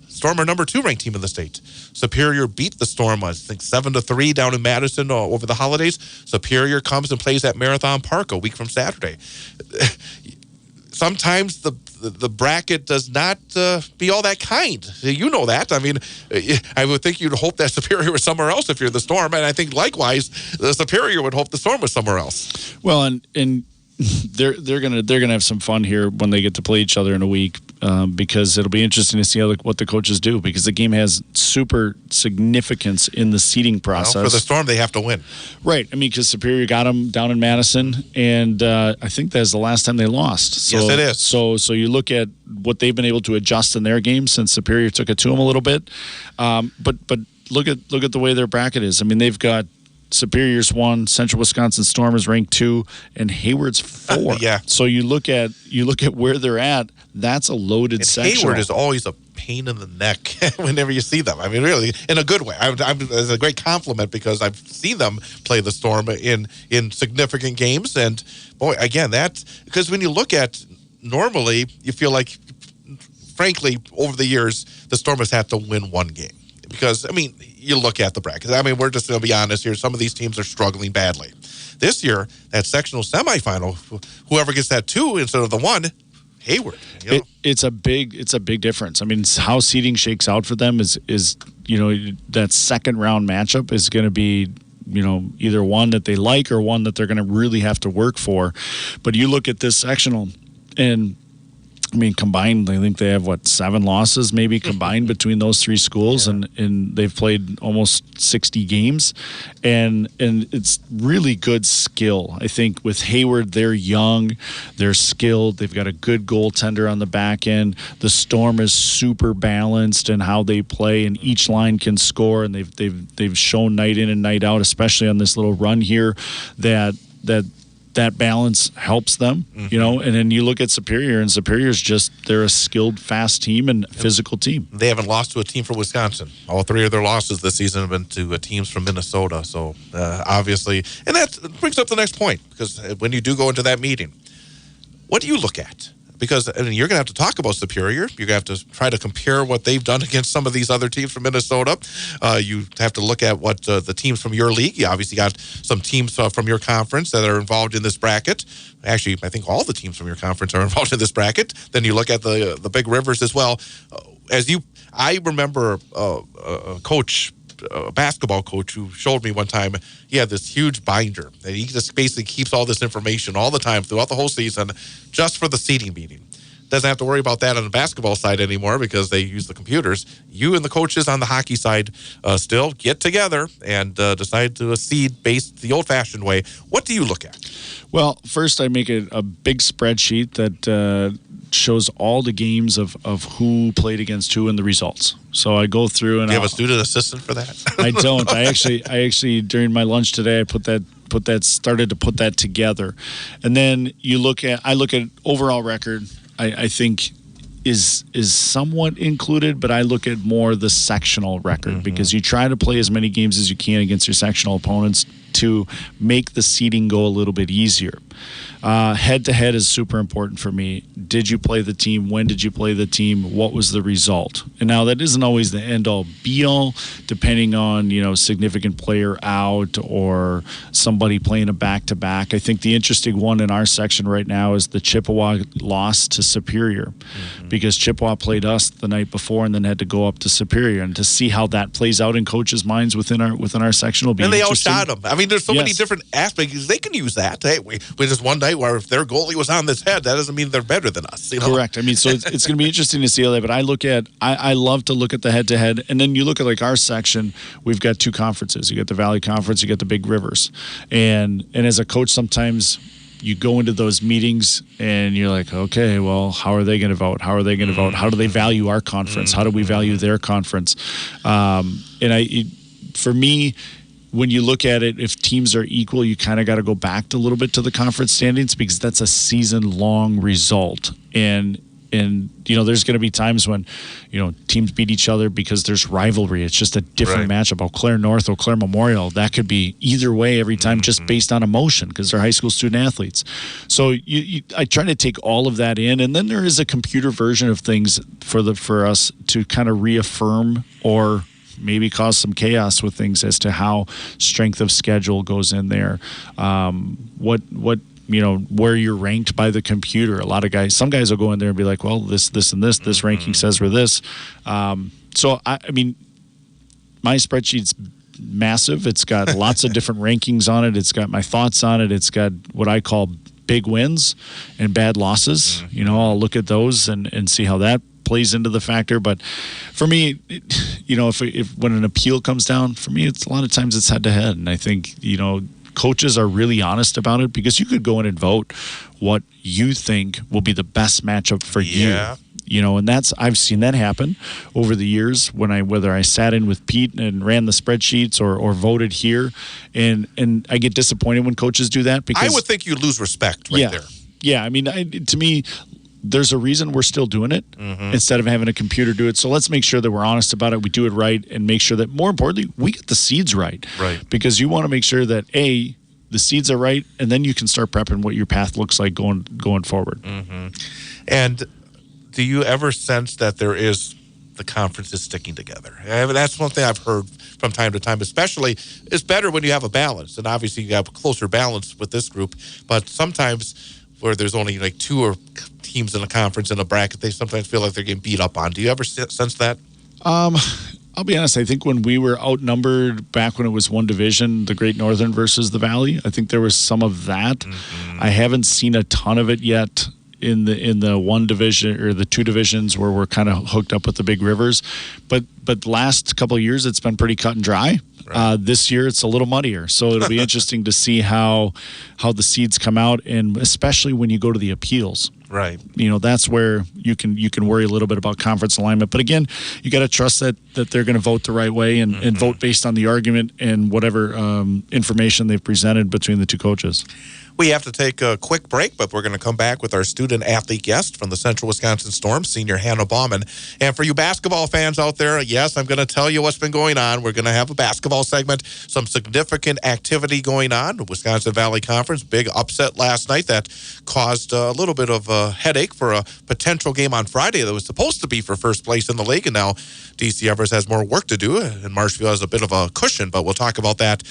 Storm are number 2 ranked team in the state. Superior beat the Storm, I think 7-3 down in Madison over the holidays. Superior comes and plays at Marathon Park a week from Saturday. Sometimes the bracket does not be all that kind. You know that. I mean, I would think you'd hope that Superior was somewhere else if you're the Storm, and I think likewise the Superior would hope the Storm was somewhere else. Well, and they're gonna have some fun here when they get to play each other in a week. Because it'll be interesting to see what the coaches do, because the game has super significance in the seeding process. Well, for the Storm, they have to win. Right. I mean, because Superior got them down in Madison, and I think that's the last time they lost. So, yes, it is. So you look at what they've been able to adjust in their game since Superior took it to them a little bit. But look at the way their bracket is. I mean, they've got Superior's 1, Central Wisconsin Storm is ranked 2, and Hayward's 4. Yeah. So you look at where they're at. That's a loaded section. Hayward is always a pain in the neck whenever you see them. I mean, really, in a good way. It's a great compliment because I've seen them play the Storm in significant games. And, boy, again, that's because when you look at normally, you feel like, frankly, over the years, the Storm has had to win one game. Because, I mean, you look at the brackets. I mean, we're just going to be honest here. Some of these teams are struggling badly. This year, that sectional semifinal, whoever gets that 2 instead of the 1, Hayward. It's a big difference. I mean, how seeding shakes out for them is that second round matchup is going to be either one that they like or one that they're going to really have to work for. But you look at this sectional, and I mean, combined, I think they have 7 losses maybe combined between those 3 schools, and they've played almost 60 games, and it's really good skill. I think with Hayward, they're young, they're skilled, they've got a good goaltender on the back end. The Storm is super balanced in how they play, and each line can score, and they've shown night in and night out, especially on this little run here, that balance helps them, and then you look at Superior, and Superior's they're a skilled, fast team and physical team. They haven't lost to a team from Wisconsin. All 3 of their losses this season have been to teams from Minnesota. So, obviously, and that brings up the next point, because when you do go into that meeting, what do you look at? because you're going to have to talk about Superior. You're going to have to try to compare what they've done against some of these other teams from Minnesota. You have to look at what the teams from your league. You obviously got some teams from your conference that are involved in this bracket. Actually, I think all the teams from your conference are involved in this bracket. Then you look at the Big Rivers as well. I remember a coach, a basketball coach, who showed me one time he had this huge binder that he just basically keeps all this information all the time throughout the whole season just for the seeding meeting. Doesn't have to worry about that on the basketball side anymore because they use the computers. You and the coaches on the hockey side still get together and decide to seed based the old-fashioned way. What do you look at? Well, first I make a big spreadsheet that shows all the games of who played against who and the results. So I go through and do you have a student assistant for that? I don't. I actually during my lunch today I started to put that together. And then I look at overall record. I think is somewhat included, but I look at more the sectional record because you try to play as many games as you can against your sectional opponents to make the seeding go a little bit easier. Head-to-head is super important for me. Did you play the team? When did you play the team? What was the result? And now that isn't always the end-all, be-all, depending on, significant player out or somebody playing a back-to-back. I think the interesting one in our section right now is the Chippewa loss to Superior because Chippewa played us the night before and then had to go up to Superior. And to see how that plays out in coaches' minds within our section will be interesting. And they outshot them. I mean, there's so many different aspects. They can use that. Hey, we just one night where if their goalie was on this head, that doesn't mean they're better than us. Correct. I mean, so it's going to be interesting to see how that. But I love to look at the head-to-head. And then you look at like our section, we've got two conferences. You got the Valley Conference, you got the Big Rivers. And as a coach, sometimes you go into those meetings and you're like, okay, well, how are they going to vote? How are they going to vote? How do they value our conference? How do we value their conference? For me, when you look at it, if teams are equal, you kind of got to go back a little bit to the conference standings because that's a season-long result. And there's going to be times when, teams beat each other because there's rivalry. It's just a different matchup. Eau Claire North, Eau Claire Memorial, that could be either way every time just based on emotion because they're high school student athletes. So I try to take all of that in. And then there is a computer version of things for us to kind of reaffirm or maybe cause some chaos with things as to how strength of schedule goes in there. Where you're ranked by the computer. Some guys will go in there and be like, well, this, and this ranking says we're this. So I mean, my spreadsheet's massive. It's got lots of different rankings on it. It's got my thoughts on it. It's got what I call big wins and bad losses. I'll look at those and see how that plays into the factor. But for me, if when an appeal comes down, for me, it's a lot of times it's head to head. And I think, coaches are really honest about it because you could go in and vote what you think will be the best matchup for you. And I've seen that happen over the years whether I sat in with Pete and ran the spreadsheets or voted here, and I get disappointed when coaches do that because I would think you lose respect there. Yeah, I mean, to me, there's a reason we're still doing it instead of having a computer do it. So let's make sure that we're honest about it. We do it right and make sure that, more importantly, we get the seeds right. Right. Because you want to make sure that, A, the seeds are right, and then you can start prepping what your path looks like going forward. And do you ever sense that the conference is sticking together? That's one thing I've heard from time to time, especially it's better when you have a balance. And obviously you have a closer balance with this group. But sometimes where there's only like two or teams in a conference in a bracket, they sometimes feel like they're getting beat up on. Do you ever sense that? I'll be honest. I think when we were outnumbered back when it was one division, the Great Northern versus the Valley, I think there was some of that. I haven't seen a ton of it yet in the one division or the two divisions where we're kind of hooked up with the Big Rivers. But last couple of years, it's been pretty cut and dry. Right. This year, it's a little muddier. So it'll be interesting to see how the seeds come out, and especially when you go to the appeals. Right. That's where you can worry a little bit about conference alignment. But again, you got to trust that they're going to vote the right way and vote based on the argument and whatever information they've presented between the two coaches. We have to take a quick break, but we're going to come back with our student-athlete guest from the Central Wisconsin Storm, senior Hannah Baumann. And for you basketball fans out there, yes, I'm going to tell you what's been going on. We're going to have a basketball segment, some significant activity going on. The Wisconsin Valley Conference, big upset last night that caused a little bit of a headache for a potential game on Friday that was supposed to be for first place in the league. And now DC Everest has more work to do, and Marshfield has a bit of a cushion, but we'll talk about that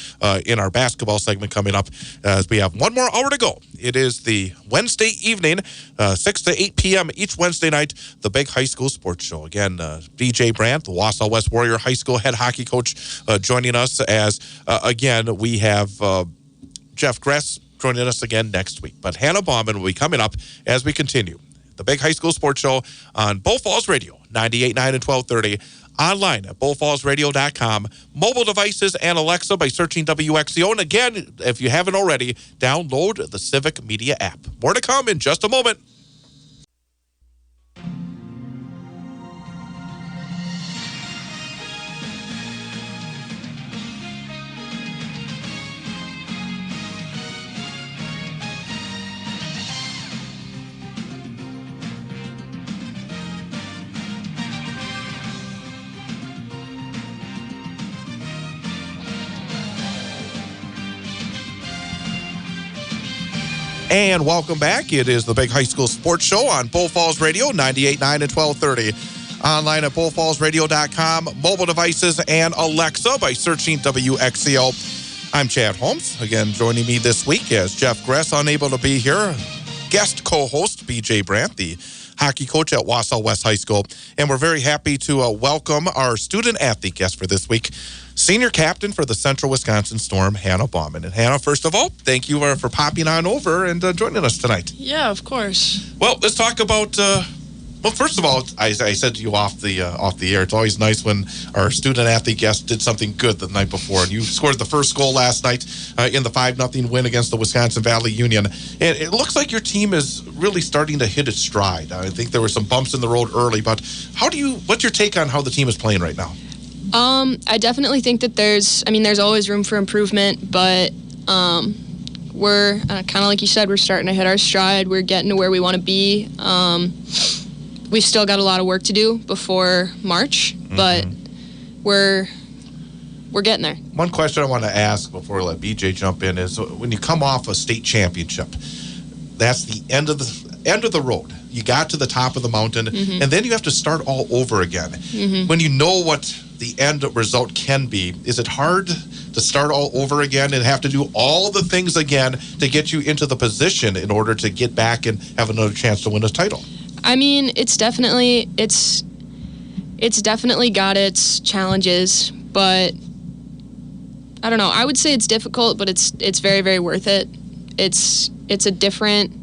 in our basketball segment coming up as we have one more hour to go. It is the Wednesday evening, 6 to 8 p.m. each Wednesday night, the Big High School Sports Show. Again, BJ Brandt, the Wausau West Warrior High School head hockey coach, joining us as, again, we have Jeff Gress joining us again next week. But Hannah Baumann will be coming up as we continue. The Big High School Sports Show on Bull Falls Radio, 98.9 and 1230. Online at bullfallsradio.com, mobile devices and Alexa by searching WXCO. And again, if you haven't already, download the Civic Media app. More to come in just a moment. And welcome back. It is the Big High School Sports Show on Bull Falls Radio, 98.9 and 1230. Online at bullfallsradio.com, mobile devices and Alexa by searching WXCO. I'm Chad Holmes. Again, joining me this week as Jeff Gress, unable to be here. Guest co-host BJ Brandt, the hockey coach at Wausau West High School. And we're very happy to welcome our student-athlete guest for this week, senior captain for the Central Wisconsin Storm, Hannah Baumann. And Hannah, first of all, thank you for popping on over and joining us tonight. Yeah, of course. Well, let's talk about. Well, first of all, I said to you off the air, it's always nice when our student-athlete guest did something good the night before. And you scored the first goal last night in the 5-0 win against the Wisconsin Valley Union. And it looks like your team is really starting to hit its stride. I think there were some bumps in the road early, but what's your take on how the team is playing right now? I definitely think that there's always room for improvement, but we're kind of like you said, we're starting to hit our stride. We're getting to where we want to be. We've still got a lot of work to do before March, but we're getting there. One question I want to ask before we let BJ jump in is when you come off a state championship, that's the end of the road. You got to the top of the mountain, and then you have to start all over again. When you know what the end result can be, is it hard to start all over again and have to do all the things again to get you into the position in order to get back and have another chance to win a title? I mean, it's definitely got its challenges, but I don't know. I would say it's difficult, but it's very, very worth it. It's a different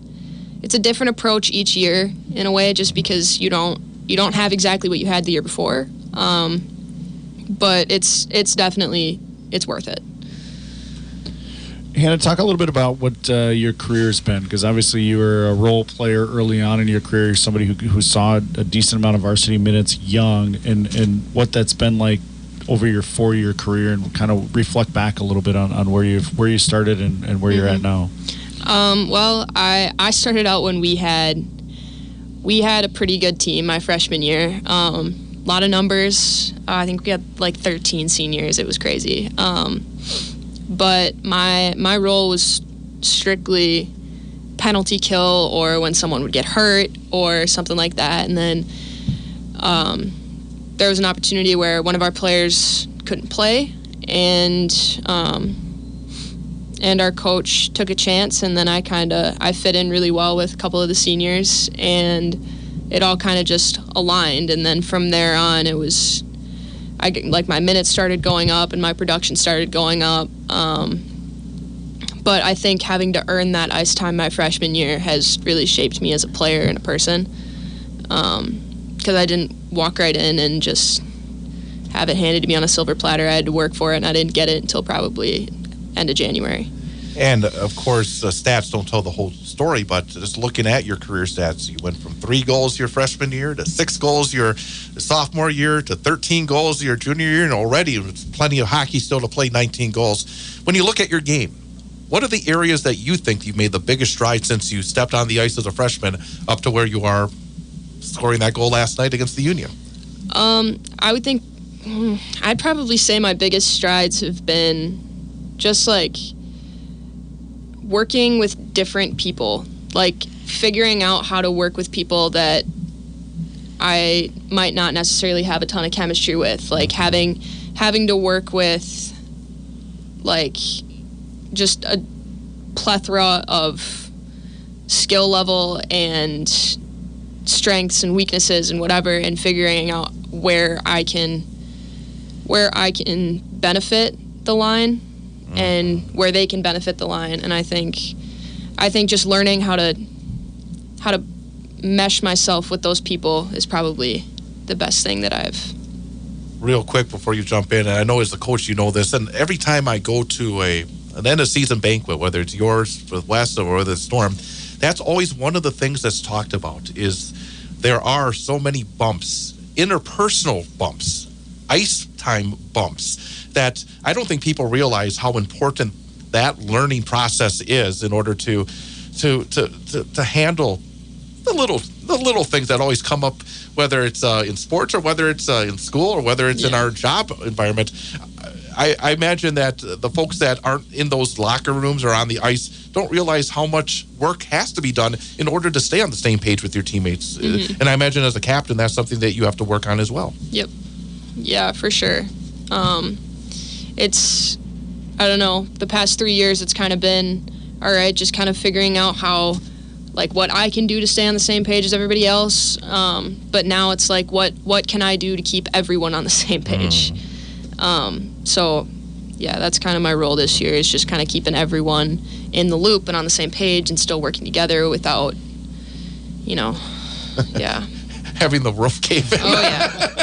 approach each year in a way, just because you don't have exactly what you had the year before. But it's definitely worth it. Hannah, talk a little bit about what your career's been, because obviously you were a role player early on in your career, somebody who saw a decent amount of varsity minutes young, and what that's been like over your 4-year career, and kind of reflect back a little bit on where you started and where you're at now. Well, I started out when we had a pretty good team my freshman year. A lot of numbers. I think we had like 13 seniors. It was crazy. But my role was strictly penalty kill, or when someone would get hurt or something like that. And then there was an opportunity where one of our players couldn't play, and our coach took a chance, and then I fit in really well with a couple of the seniors, and it all kind of just aligned. And then from there on, it was my minutes started going up and my production started going up. But I think having to earn that ice time my freshman year has really shaped me as a player and a person, because I didn't walk right in and just have it handed to me on a silver platter. I had to work for it, and I didn't get it until probably end of January. And, of course, stats don't tell the whole story, but just looking at your career stats, you went from 3 goals your freshman year to 6 goals your sophomore year to 13 goals your junior year, and already there's plenty of hockey still to play, 19 goals. When you look at your game, what are the areas that you think you've made the biggest stride since you stepped on the ice as a freshman up to where you are scoring that goal last night against the Union? I would think I'd probably say my biggest strides have been just like working with different people, like figuring out how to work with people that I might not necessarily have a ton of chemistry with, like having to work with like just a plethora of skill level and strengths and weaknesses and whatever, and figuring out where I can benefit the line and where they can benefit the line. And I think just learning how to mesh myself with those people is probably the best thing that I've. Real quick before you jump in, and I know as a coach you know this, and every time I go to an end of season banquet, whether it's yours with West or the Storm, that's always one of the things that's talked about is there are so many bumps, interpersonal bumps, ice time bumps, that I don't think people realize how important that learning process is in order to handle the little things that always come up, whether it's in sports or whether it's in school or whether it's in our job environment. I imagine that the folks that aren't in those locker rooms or on the ice don't realize how much work has to be done in order to stay on the same page with your teammates. And I imagine as a captain, that's something that you have to work on as well. Yep. Yeah, for sure. It's, I don't know, the past 3 years it's kind of been, all right, just kind of figuring out how, like, what I can do to stay on the same page as everybody else. But now it's like, what can I do to keep everyone on the same page? So, yeah, that's kind of my role this year, is just kind of keeping everyone in the loop and on the same page and still working together without, yeah. Having the roof cave in. Oh, yeah.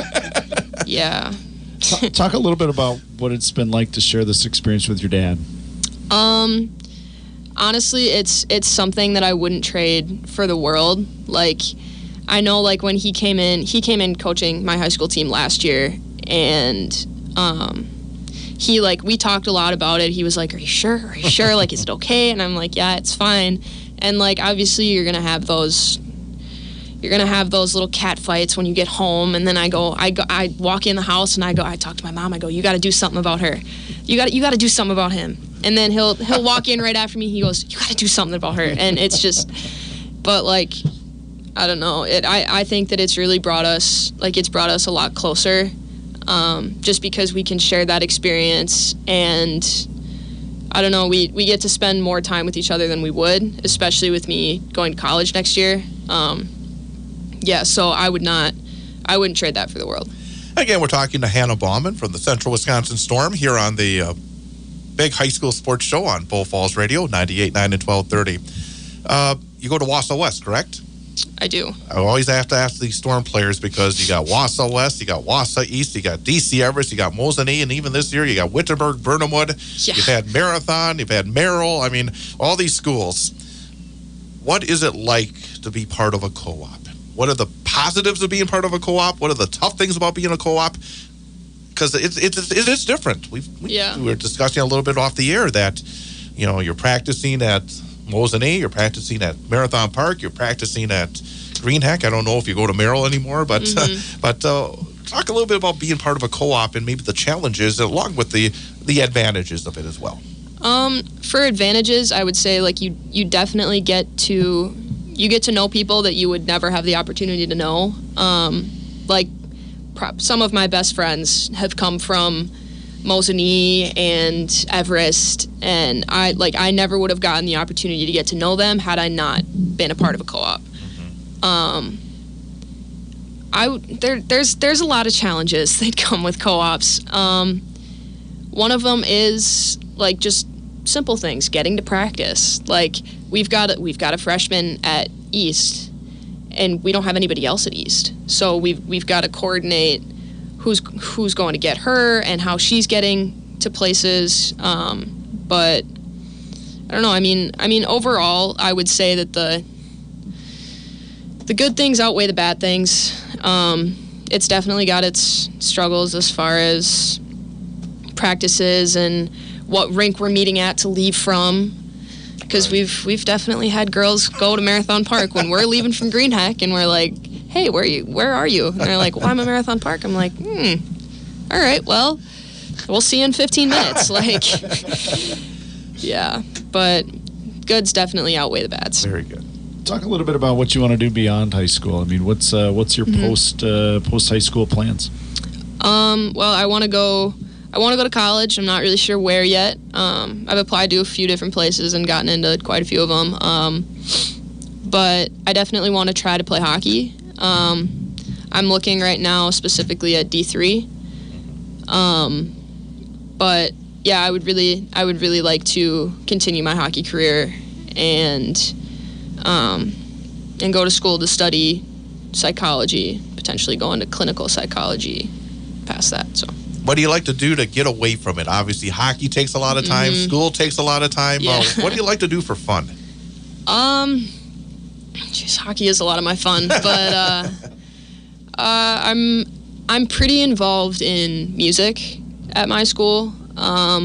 Yeah. Talk a little bit about what it's been like to share this experience with your dad. Honestly, it's something that I wouldn't trade for the world. Like, I know, like, when he came in coaching my high school team last year, and he, like, we talked a lot about it. He was like, are you sure? Like, is it okay? And I'm like, yeah, it's fine. And, like, obviously you're going to have those little cat fights when you get home. And then I walk in the house and I talk to my mom. I go, you got to do something about her. You got to do something about him. And then he'll walk in right after me. He goes, you got to do something about her. And it's just, but, like, I don't know. I think that it's really brought us a lot closer. Just because we can share that experience, and I don't know, we get to spend more time with each other than we would, especially with me going to college next year. Yeah, so I wouldn't trade that for the world. Again, we're talking to Hannah Baumann from the Central Wisconsin Storm here on the big high school sports show on Bull Falls Radio, 98.9 and 1230. You go to Wausau West, correct? I do. I always have to ask these Storm players, because you got Wausau West, you got Wausau East, you got DC Everest, you got Mosinee, and even this year you got Wittenberg, Burnhamwood. Yeah. You've had Marathon, you've had Merrill. I mean, all these schools. What is it like to be part of a co-op? What are the positives of being part of a co-op? What are the tough things about being a co-op? Because it is different. We were discussing a little bit off the air that, you're practicing at Mosinee, you're practicing at Marathon Park, you're practicing at Greenhack. I don't know if you go to Merrill anymore, but talk a little bit about being part of a co-op and maybe the challenges along with the advantages of it as well. For advantages, I would say, like, you definitely get to know people that you would never have the opportunity to know. Some of my best friends have come from Mosinee and Everest, and I never would have gotten the opportunity to get to know them had I not been a part of a co-op. There's a lot of challenges that come with co-ops. One of them is, like, just simple things, getting to practice. Like, we've got a freshman at East, and we don't have anybody else at East, so we've got to coordinate who's going to get her and how she's getting to places. But I don't know. I mean, overall, I would say that the good things outweigh the bad things. It's definitely got its struggles as far as practices and what rink we're meeting at to leave from. Because we've definitely had girls go to Marathon Park when we're leaving from Greenheck, and we're like, hey, where are you? And they're like, well, I'm at Marathon Park. I'm like, all right, well, we'll see you in 15 minutes. Like, yeah, but goods definitely outweigh the bads. Very good. Talk a little bit about what you want to do beyond high school. I mean, what's your post high school plans? Well, I want to go to college. I'm not really sure where yet. I've applied to a few different places and gotten into quite a few of them. But I definitely want to try to play hockey. I'm looking right now specifically at D3. But yeah, I would really like to continue my hockey career and go to school to study psychology, potentially go into clinical psychology past that. So. What do you like to do to get away from it? Obviously, hockey takes a lot of time. School takes a lot of time. Yeah. What do you like to do for fun? Hockey is a lot of my fun, but I'm pretty involved in music at my school. A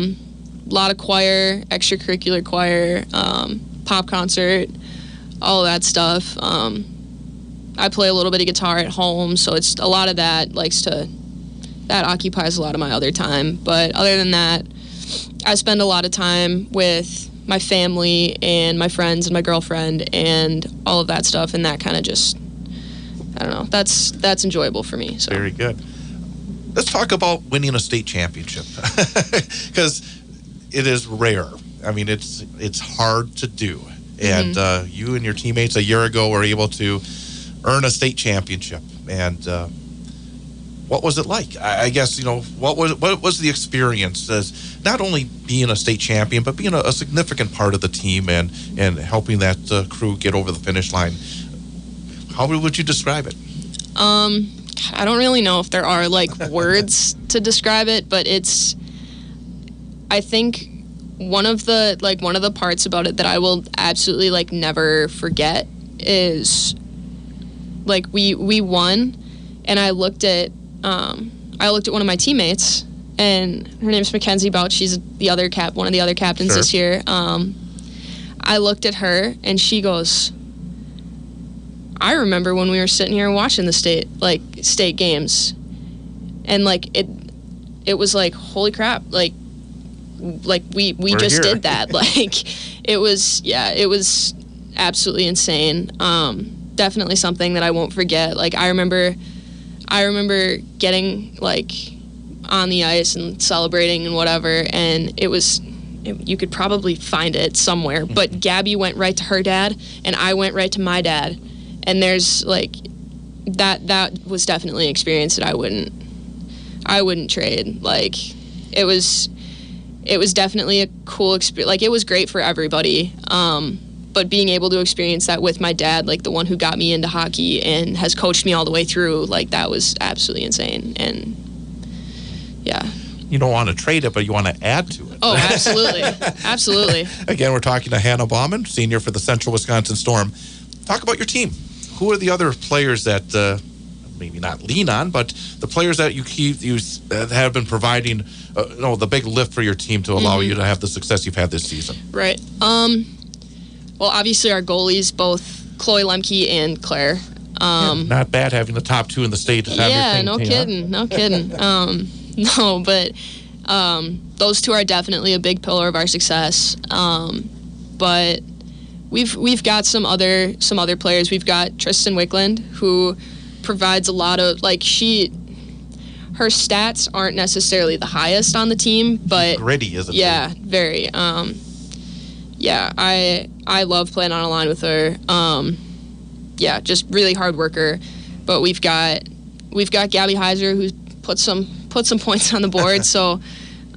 lot of choir, extracurricular choir, pop concert, all of that stuff. I play a little bit of guitar at home, so it's a lot of that that occupies a lot of my other time. But other than that, I spend a lot of time with my family and my friends and my girlfriend and all of that stuff, and that kind of just, I don't know, that's enjoyable for me. So. Very good. Let's talk about winning a state championship, because it is rare. I mean, it's hard to do. And you and your teammates a year ago were able to earn a state championship. And what was it like? I guess, what was the experience as not only being a state champion, but being a significant part of the team and helping that crew get over the finish line? How would you describe it? I don't really know if there are words to describe it, but I think one of the parts about it that I will absolutely never forget is we won, and I looked at one of my teammates, and her name's Mackenzie Bouch. She's one of the other captains this year. I looked at her, and she goes, I remember when we were sitting here watching the state games, and it was like, holy crap, we just did that. It was absolutely insane. Definitely something that I won't forget. I remember getting on the ice and celebrating and whatever, and you could probably find it somewhere, but Gabby went right to her dad and I went right to my dad, and there's that was definitely an experience that I wouldn't trade. It was definitely a cool experience. It was great for everybody, but being able to experience that with my dad, the one who got me into hockey and has coached me all the way through, that was absolutely insane. And yeah. You don't want to trade it, but you want to add to it. Oh, absolutely. Absolutely. Again, we're talking to Hannah Baumann, senior for the Central Wisconsin Storm. Talk about your team. Who are the other players that maybe not lean on, but the players that you have been providing the big lift for your team to allow you to have the success you've had this season? Right. Well, obviously our goalies, both Chloe Lemke and Claire. Not bad having the top two in the state. No kidding. No, but those two are definitely a big pillar of our success. But we've got some other players. We've got Tristan Wickland, who provides a lot of her stats aren't necessarily the highest on the team, but gritty, isn't it? Yeah, very. I love playing on a line with her. Just really hard worker. But we've got Gabby Heiser, who's put some points on the board. So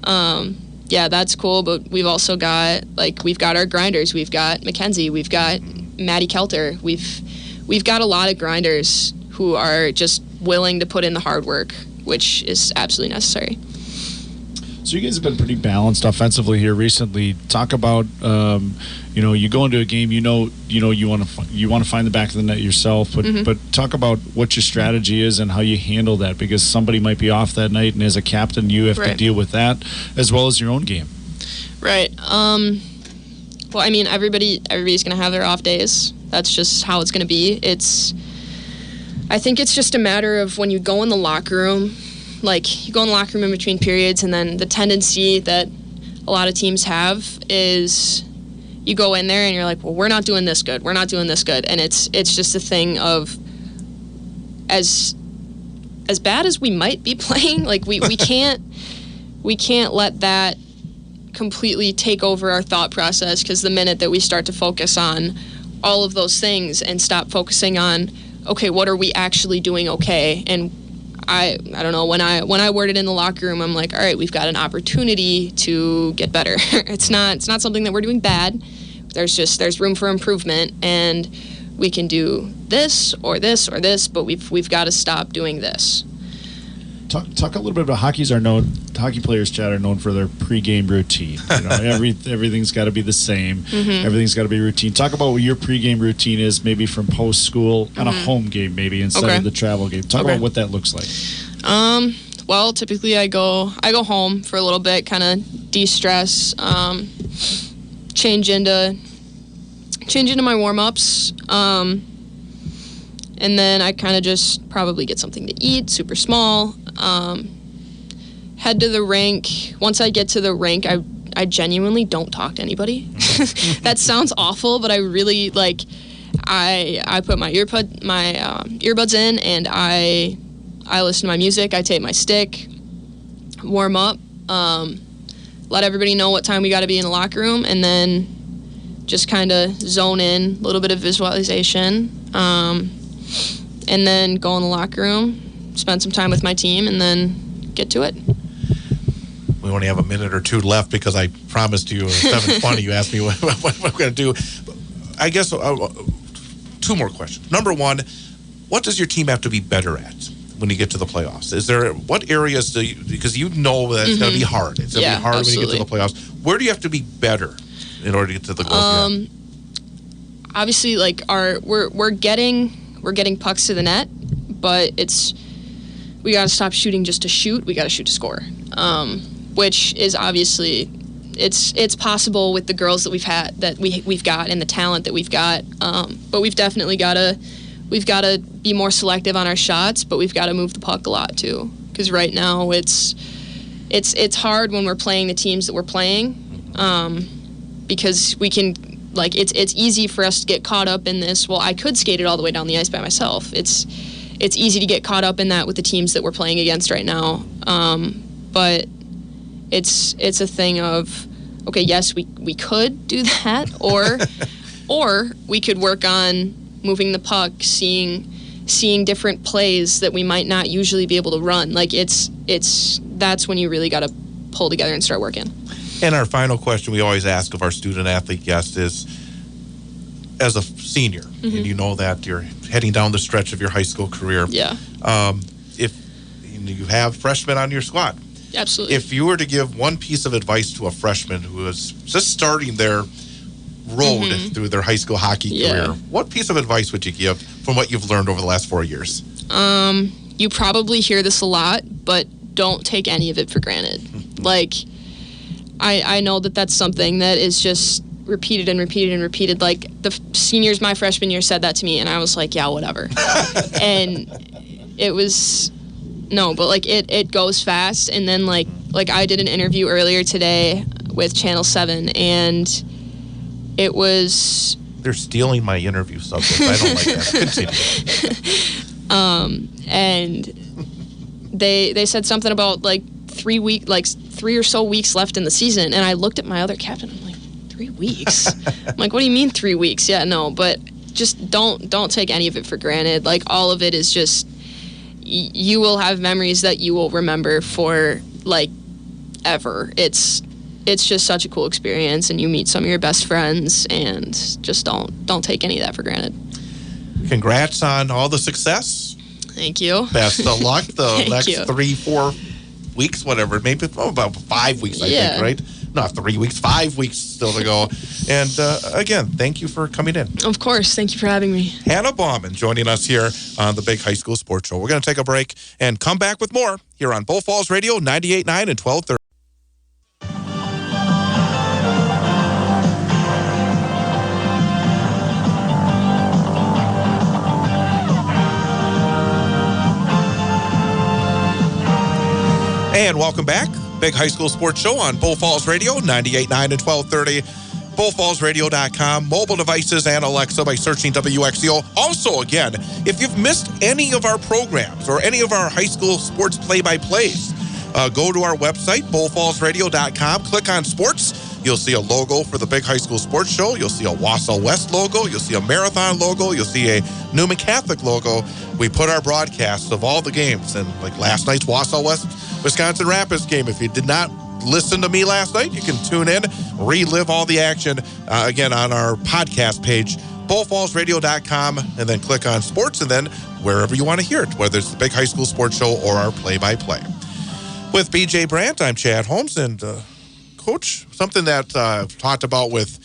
that's cool. But we've also got we've got our grinders. We've got Mackenzie. We've got Maddie Kelter. We've got a lot of grinders who are just willing to put in the hard work, which is absolutely necessary. So you guys have been pretty balanced offensively here recently. Talk about, you go into a game, you want to find the back of the net yourself, but talk about what your strategy is and how you handle that, because somebody might be off that night, and as a captain, you have to deal with that as well as your own game. Right. Well, I mean, everybody's going to have their off days. That's just how it's going to be. I think it's just a matter of when you go in the locker room, like you go in the locker room in between periods, and then the tendency that a lot of teams have is you go in there and you're like, well, we're not doing this good. We're not doing this good. And it's just a thing of as bad as we might be playing, like we can't let that completely take over our thought process, because the minute that we start to focus on all of those things and stop focusing on, okay, what are we actually doing okay? And I don't know, when I worded in the locker room, I'm like, all right, we've got an opportunity to get better. It's not something that we're doing bad. There's room for improvement, and we can do this or this or this, but we've got to stop doing this. Talk a little bit about hockey players, Chad, are known for their pregame routine. You know, everything's got to be the same. Mm-hmm. Everything's got to be routine. Talk about what your pregame routine is, maybe from post school on a home game, maybe instead of the travel game. Talk about what that looks like. Well, typically I go home for a little bit, kind of de-stress, change into my warm-ups. And then I kind of just probably get something to eat, super small, head to the rink. Once I get to the rink, I genuinely don't talk to anybody. That sounds awful, but I really, I put my earbuds in, and I listen to my music. I take my stick, warm up, let everybody know what time we got to be in the locker room, and then just kind of zone in, a little bit of visualization, and then go in the locker room, spend some time with my team, and then get to it. We only have a minute or two left because I promised you at 7:20 you asked me what I'm going to do. I guess two more questions. Number one, what does your team have to be better at when you get to the playoffs? What areas because you know that it's going to be hard. It's going to be hard absolutely. When you get to the playoffs. Where do you have to be better in order to get to the goal? Obviously, we're getting pucks to the net, but we got to stop shooting just to shoot. We got to shoot to score, which is obviously it's possible with the girls that we've got and the talent that we've got. But we've definitely got to be more selective on our shots, but we've got to move the puck a lot too. Because right now it's hard when we're playing the teams that we're playing, because we can. It's easy for us to get caught up in this. Well, I could skate it all the way down the ice by myself. It's easy to get caught up in that with the teams that we're playing against right now. But it's a thing of, okay, yes, we could do that, or we could work on moving the puck, seeing different plays that we might not usually be able to run. That's when you really got to pull together and start working. And our final question we always ask of our student athlete guest is, as a senior, and you know that you're heading down the stretch of your high school career. Yeah. If you have freshmen on your squad. Absolutely. If you were to give one piece of advice to a freshman who is just starting their road through their high school hockey career, what piece of advice would you give from what you've learned over the last 4 years? You probably hear this a lot, but don't take any of it for granted. I know that's something that is just repeated and repeated and repeated. Like, the seniors my freshman year said that to me, and I was like, yeah, whatever. And it was, no, but it goes fast. And then like I did an interview earlier today with Channel 7, and it was... They're stealing my interview subject. I don't like that. Continue. And they said something about 3 or so weeks left in the season, and I looked at my other captain. I'm like, 3 weeks? I'm like, what do you mean 3 weeks? Yeah, no, but just don't take any of it for granted. All of it is just, you will have memories that you will remember for ever. It's just such a cool experience, and you meet some of your best friends, and just don't take any of that for granted. Congrats on all the success. Thank you. Best of luck the next you. 3-4 weeks, whatever, maybe about 5 weeks, I think, right? Not 3 weeks, 5 weeks still to go. And again, thank you for coming in. Of course. Thank you for having me. Hannah Baumann joining us here on the Big High School Sports Show. We're going to take a break and come back with more here on Bull Falls Radio 98.9 and 1230. And welcome back. Big High School Sports Show on Bull Falls Radio, 98.9 and 1230. BullFallsRadio.com, mobile devices, and Alexa by searching WXCO. Also, again, if you've missed any of our programs or any of our high school sports play-by-plays, go to our website, BullFallsRadio.com, click on sports. You'll see a logo for the Big High School Sports Show. You'll see a Wausau West logo. You'll see a Marathon logo. You'll see a Newman Catholic logo. We put our broadcasts of all the games, and like last night's Wausau West Wisconsin Rapids game. If you did not listen to me last night, you can tune in, relive all the action, again, on our podcast page, BullFallsRadio.com, and then click on sports, and then wherever you want to hear it, whether it's the Big High School Sports Show or our play-by-play. With BJ Brandt, I'm Chad Holmes, and Coach, something that I've talked about with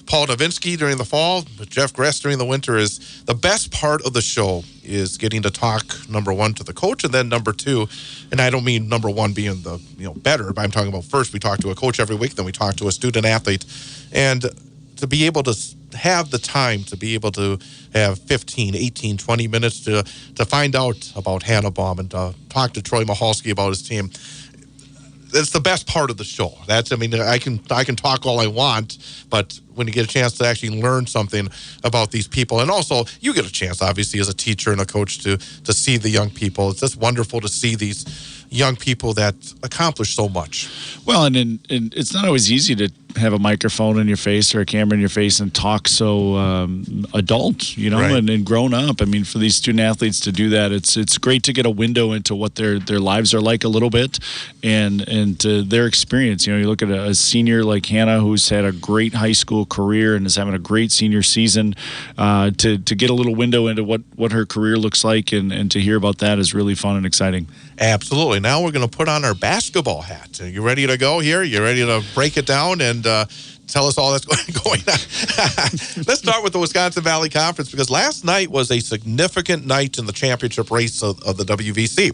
Paul Novinsky during the fall, with Jeff Gress during the winter, is the best part of the show is getting to talk, number one, to the coach, and then number two, and I don't mean number one being the better, but I'm talking about first we talk to a coach every week, then we talk to a student athlete, and to be able to have the time to be able to have 15, 18, 20 minutes to find out about Hannah Baumann, to talk to Troy Michalski about his team. It's the best part of the show. I can talk all I want, but when you get a chance to actually learn something about these people, and also you get a chance, obviously, as a teacher and a coach to see the young people. It's just wonderful to see these young people that accomplish so much. Well, and it's not always easy to have a microphone in your face or a camera in your face and talk so adult, right. and grown up. I mean, for these student athletes to do that, it's great to get a window into what their lives are like a little bit, and their experience. You look at a senior like Hannah, who's had a great high school career and is having a great senior season. To get a little window into what her career looks like, and to hear about that is really fun and exciting. Absolutely. Now we're going to put on our basketball hat. Are you ready to go here? You ready to break it down and tell us all that's going on? Let's start with the Wisconsin Valley Conference, because last night was a significant night in the championship race of the WVC.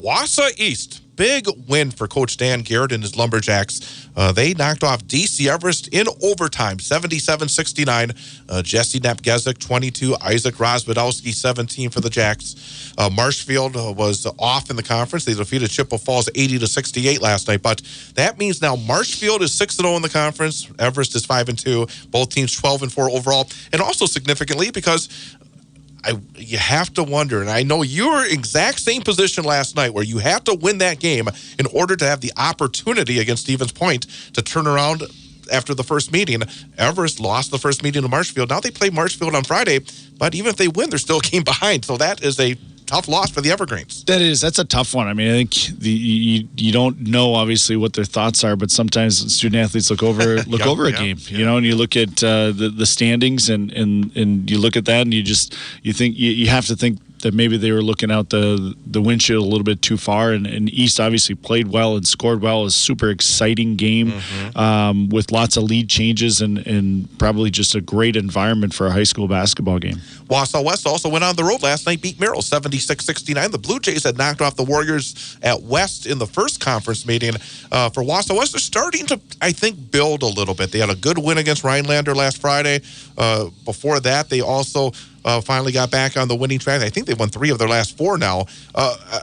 Wausau East, big win for Coach Dan Garrett and his Lumberjacks. They knocked off DC Everest in overtime, 77-69. Jesse Napgezik, 22. Isaac Rosbadowski, 17 for the Jacks. Marshfield was off in the conference. They defeated Chippewa Falls 80-68 last night. But that means now Marshfield is 6-0 in the conference. Everest is 5-2. Both teams 12-4 overall. And also significantly, because you have to wonder, and I know you were exact same position last night, where you have to win that game in order to have the opportunity against Stevens Point to turn around after the first meeting. Everest lost the first meeting to Marshfield. Now they play Marshfield on Friday, but even if they win, they're still a game behind. So that is a tough loss for the Evergreens. That's a tough one. I mean, I think you don't know obviously what their thoughts are, but sometimes student athletes look over a game, and you look at the standings and you look at that and you think you have to think that maybe they were looking out the windshield a little bit too far, and East obviously played well and scored well. It was a super exciting game with lots of lead changes and probably just a great environment for a high school basketball game. Wausau West also went on the road last night, beat Merrill 76-69. The Blue Jays had knocked off the Warriors at West in the first conference meeting. For Wausau West, they're starting to, I think, build a little bit. They had a good win against Rhinelander last Friday. Before that, they also finally got back on the winning track. I think they won 3 of their last 4 now.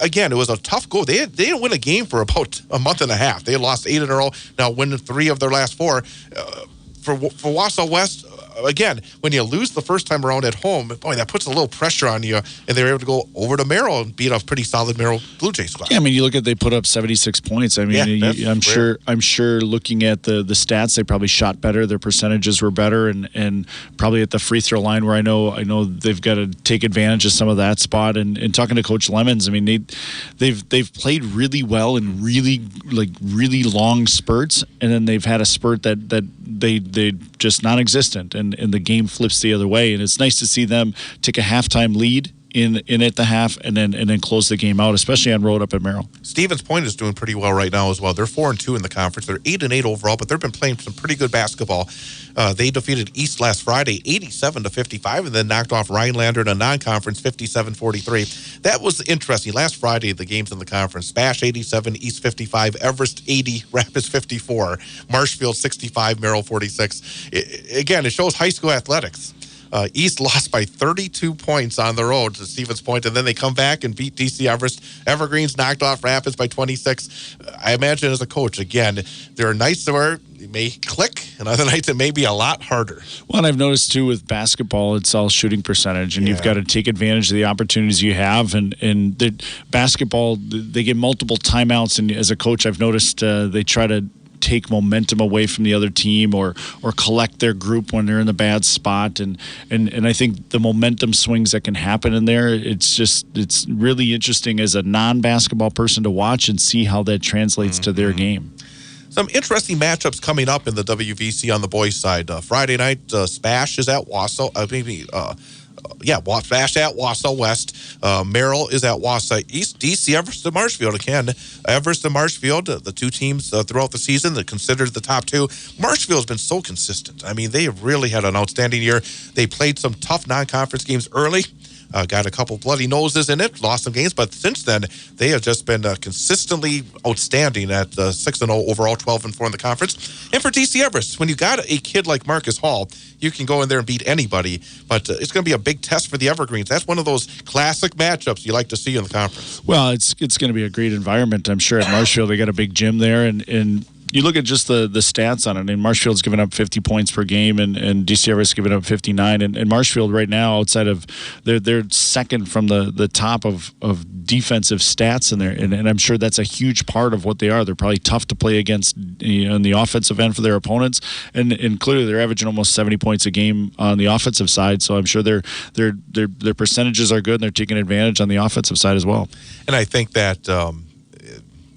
Again, it was a tough goal. They didn't win a game for about a month and a half. They lost 8 in a row, now winning 3 of their last 4. For Wausau West, again, when you lose the first time around at home, boy, that puts a little pressure on you. And they were able to go over to Merrill and beat a pretty solid Merrill Blue Jays squad. Yeah, I mean, you look at they put up 76 points. I mean, I'm sure looking at the stats, they probably shot better. Their percentages were better, and probably at the free throw line, where I know they've got to take advantage of some of that spot. And talking to Coach Lemons, I mean, they've played really well in really long spurts, and then they've had a spurt that they just non-existent, and the game flips the other way. And it's nice to see them take a halftime lead in at the half and then close the game out, especially on road up at Merrill. Stevens Point is doing pretty well right now as well. They're 4-2 in the conference. They're 8-8 overall, but they've been playing some pretty good basketball. They defeated East last Friday 87-55, and then knocked off Rhinelander in a non-conference 57-43. That was interesting. Last Friday, the games in the conference: Spash 87, East 55, Everest 80, Rapids 54, Marshfield 65, Merrill 46. Again, it shows high school athletics. East lost by 32 points on the road to Stevens Point, and then they come back and beat DC Everest. Evergreens knocked off Rapids by 26. I imagine as a coach, again, there are nights where it may click, and other nights it may be a lot harder. Well, and I've noticed too with basketball, it's all shooting percentage, and you've got to take advantage of the opportunities you have. And the basketball, they get multiple timeouts, and as a coach, I've noticed they try to take momentum away from the other team or collect their group when they're in the bad spot, and I think the momentum swings that can happen in there, it's really interesting as a non-basketball person to watch and see how that translates to their game. Some interesting matchups coming up in the WVC on the boys' side. Friday night, Spash is at Wausau. Spash at Wausau West. Merrill is at Wausau East. DC Everest and Marshfield again. Everest and Marshfield, the two teams throughout the season that considered the top two. Marshfield's been so consistent. I mean, they have really had an outstanding year. They played some tough non-conference games early. Got a couple bloody noses in it, lost some games, but since then, they have just been consistently outstanding at 6-0 overall, 12-4 in the conference. And for DC Everest, when you got a kid like Marcus Hall, you can go in there and beat anybody, but it's going to be a big test for the Evergreens. That's one of those classic matchups you like to see in the conference. Well, it's going to be a great environment, I'm sure. At Marshfield, they got a big gym there, and you look at just the stats on it, and Marshfield's given up 50 points per game, and DC Everest's given up 59. And Marshfield right now, outside of they're second from the top of defensive stats in there, and I'm sure that's a huge part of what they are. They're probably tough to play against in the offensive end for their opponents, and clearly they're averaging almost 70 points a game on the offensive side. So I'm sure their percentages are good, and they're taking advantage on the offensive side as well. And I think that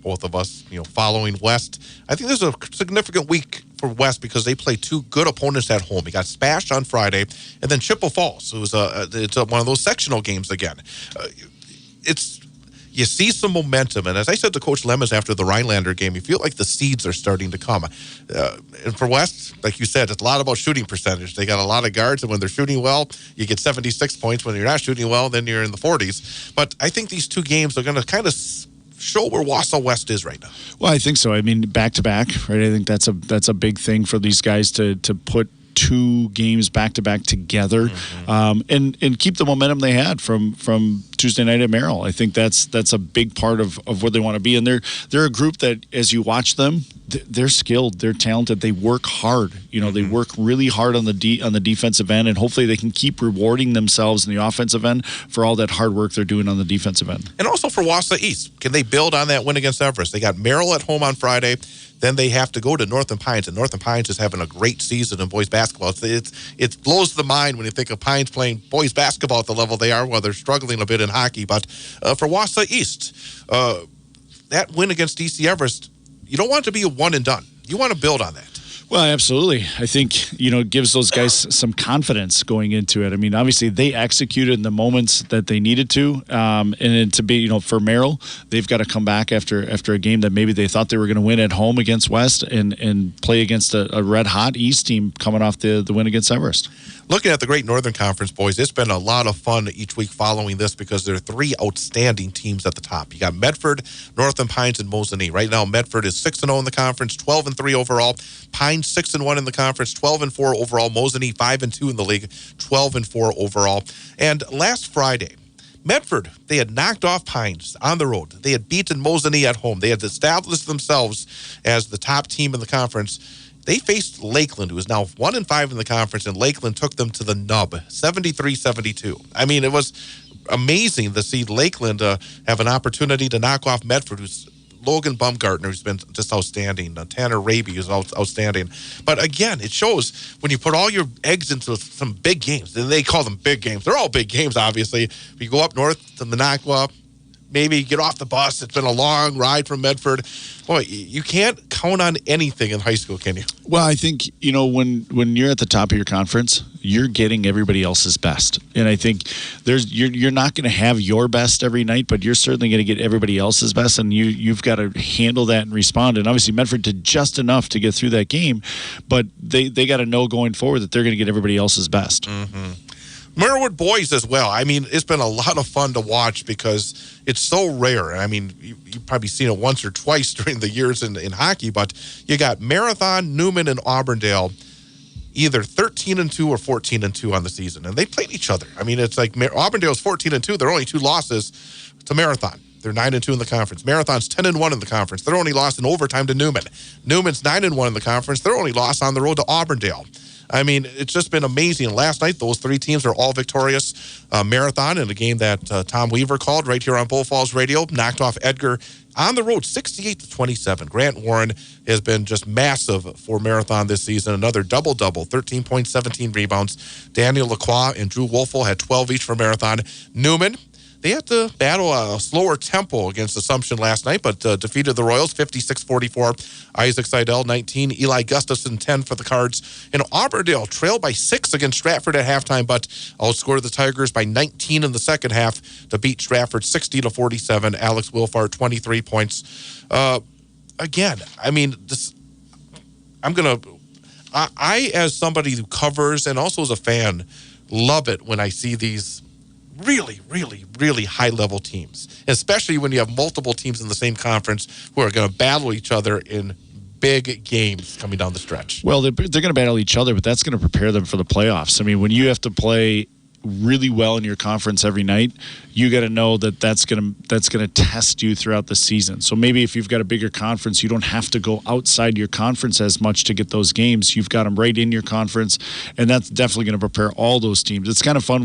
both of us, following West, I think there's a significant week for West because they play two good opponents at home. You got Spash on Friday, and then Chippewa Falls, who's it's one of those sectional games again. You see some momentum, and as I said to Coach Lemons after the Rhinelander game, you feel like the seeds are starting to come. And for West, like you said, it's a lot about shooting percentage. They got a lot of guards, and when they're shooting well, you get 76 points. When you're not shooting well, then you're in the 40s. But I think these two games are going to kind of show where Wausau West is right now. Well, I think so. I mean, back to back, right? I think that's a big thing for these guys to put two games back to back together, and keep the momentum they had from Tuesday night at Merrill. I think that's a big part of where they want to be, and they're a group that, as you watch them, they're skilled, they're talented, they work hard. They work really hard on the defensive end, and hopefully they can keep rewarding themselves in the offensive end for all that hard work they're doing on the defensive end. And also for Wausau East, can they build on that win against Everest? They got Merrill at home on Friday. Then they have to go to Northern Pines, and Northern Pines is having a great season in boys basketball. It blows the mind when you think of Pines playing boys basketball at the level they are, while they're struggling a bit in hockey. But for Wausau East, that win against DC Everest, you don't want it to be a one and done. You want to build on that. Well, absolutely. I think, it gives those guys some confidence going into it. I mean, obviously they executed in the moments that they needed to. And then to be, for Merrill, they've got to come back after a game that maybe they thought they were going to win at home against West and play against a red-hot East team coming off the win against Everest. Looking at the Great Northern Conference, boys, it's been a lot of fun each week following this because there are three outstanding teams at the top. You got Medford, Northern Pines, and Mosinee. Right now, Medford is 6-0 in the conference, 12-3 overall. Pines 6-1 in the conference, 12-4 overall. Mosinee 5-2 in the league, 12-4 overall. And last Friday, Medford, they had knocked off Pines on the road. They had beaten Mosinee at home. They had established themselves as the top team in the conference. They faced Lakeland, who is now 1-5 in the conference, and Lakeland took them to the nub, 73-72. I mean, it was amazing to see Lakeland have an opportunity to knock off Medford, who's Logan Baumgartner, who's been just outstanding. Tanner Raby, who's outstanding. But again, it shows when you put all your eggs into some big games, and they call them big games. They're all big games, obviously. If you go up north to Minocqua, maybe get off the bus. It's been a long ride from Medford. Boy, you can't count on anything in high school, can you? Well, I think, when you're at the top of your conference, you're getting everybody else's best. And I think you're not going to have your best every night, but you're certainly going to get everybody else's best, and you've got to handle that and respond. And obviously Medford did just enough to get through that game, but they got to know going forward that they're going to get everybody else's best. Mm-hmm. Merwood boys as well. I mean, it's been a lot of fun to watch because it's so rare. I mean, you've probably seen it once or twice during the years in hockey, but you got Marathon, Newman, and Auburndale either 13-2 or 14-2 on the season, and they played each other. I mean, it's like Auburndale's 14-2. They're only 2 losses to Marathon. They're 9-2 in the conference. Marathon's 10-1 in the conference. They're only lost in overtime to Newman. Newman's 9-1 in the conference. They're only lost on the road to Auburndale. I mean, it's just been amazing. Last night, those 3 teams are all victorious. Marathon in a game that Tom Weaver called right here on Bull Falls Radio, knocked off Edgar on the road, 68-27. Grant Warren has been just massive for Marathon this season. Another double-double, 13 points, 17 rebounds. Daniel Lacroix and Drew Wolfel had 12 each for Marathon. Newman, they had to battle a slower tempo against Assumption last night, but defeated the Royals 56-44. Isaac Seidel, 19. Eli Gustafson, 10 for the Cards. And Auburndale trailed by 6 against Stratford at halftime, but outscored the Tigers by 19 in the second half to beat Stratford 60-47. Alex Wilfart, 23 points. Again, I mean, I, as somebody who covers and also as a fan, love it when I see these really, really, really high-level teams, especially when you have multiple teams in the same conference who are going to battle each other in big games coming down the stretch. Well, they're going to battle each other, but that's going to prepare them for the playoffs. I mean, when you have to play really well in your conference every night, you got to know that that's going to test you throughout the season. So maybe if you've got a bigger conference, you don't have to go outside your conference as much to get those games. You've got them right in your conference, and that's definitely going to prepare all those teams. It's kind of fun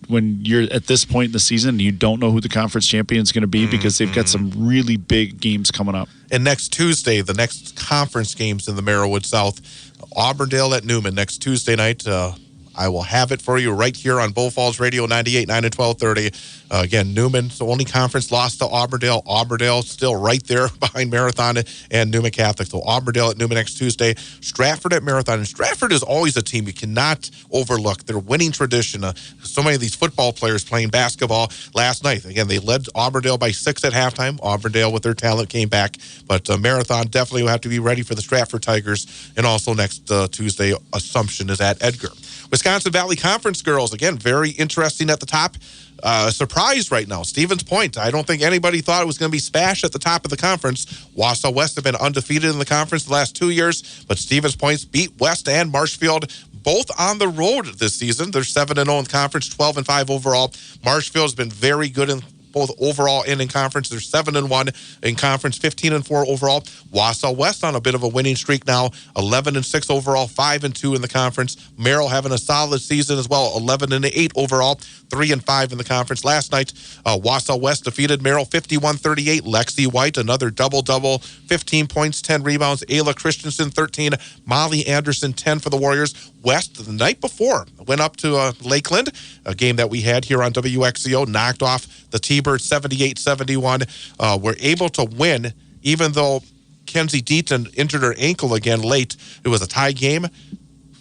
when you're at this point in the season and you don't know who the conference champion is going to be because they've got some really big games coming up. And next Tuesday, the next conference games in the Merriwood South, Auburndale at Newman next Tuesday night. I will have it for you right here on Bull Falls Radio 98.9 and 1230. Again, Newman's the only conference lost to Auburndale. Auburndale still right there behind Marathon and Newman Catholic. So Auburndale at Newman next Tuesday. Stratford at Marathon. And Stratford is always a team you cannot overlook. Their winning tradition. So many of these football players playing basketball last night. Again, they led Auburndale by 6 at halftime. Auburndale, with their talent, came back. But Marathon definitely will have to be ready for the Stratford Tigers. And also next Tuesday, Assumption is at Edgar. Wisconsin Valley Conference girls, again, very interesting at the top. Surprised right now. Stevens Point, I don't think anybody thought it was going to be Spash at the top of the conference. Wausau West have been undefeated in the conference the last 2 years, but Stevens Point beat West and Marshfield both on the road this season. They're 7-0 in the conference, 12-5 overall. Marshfield has been very good in both overall and in conference. They're 7-1 in conference, 15-4 overall. Wausau West on a bit of a winning streak now, 11-6 overall, 5-2 in the conference. Merrill having a solid season as well, 11-8 overall, 3-5 in the conference. Last night, Wausau West defeated Merrill 51-38. Lexi White, another double-double, 15 points, 10 rebounds. Ayla Christensen, 13. Molly Anderson, 10 for the Warriors. West, the night before, went up to Lakeland, a game that we had here on WXCO, knocked off the T-Birds 78-71. Were able to win, even though Kenzie Deaton injured her ankle again late. It was a tie game.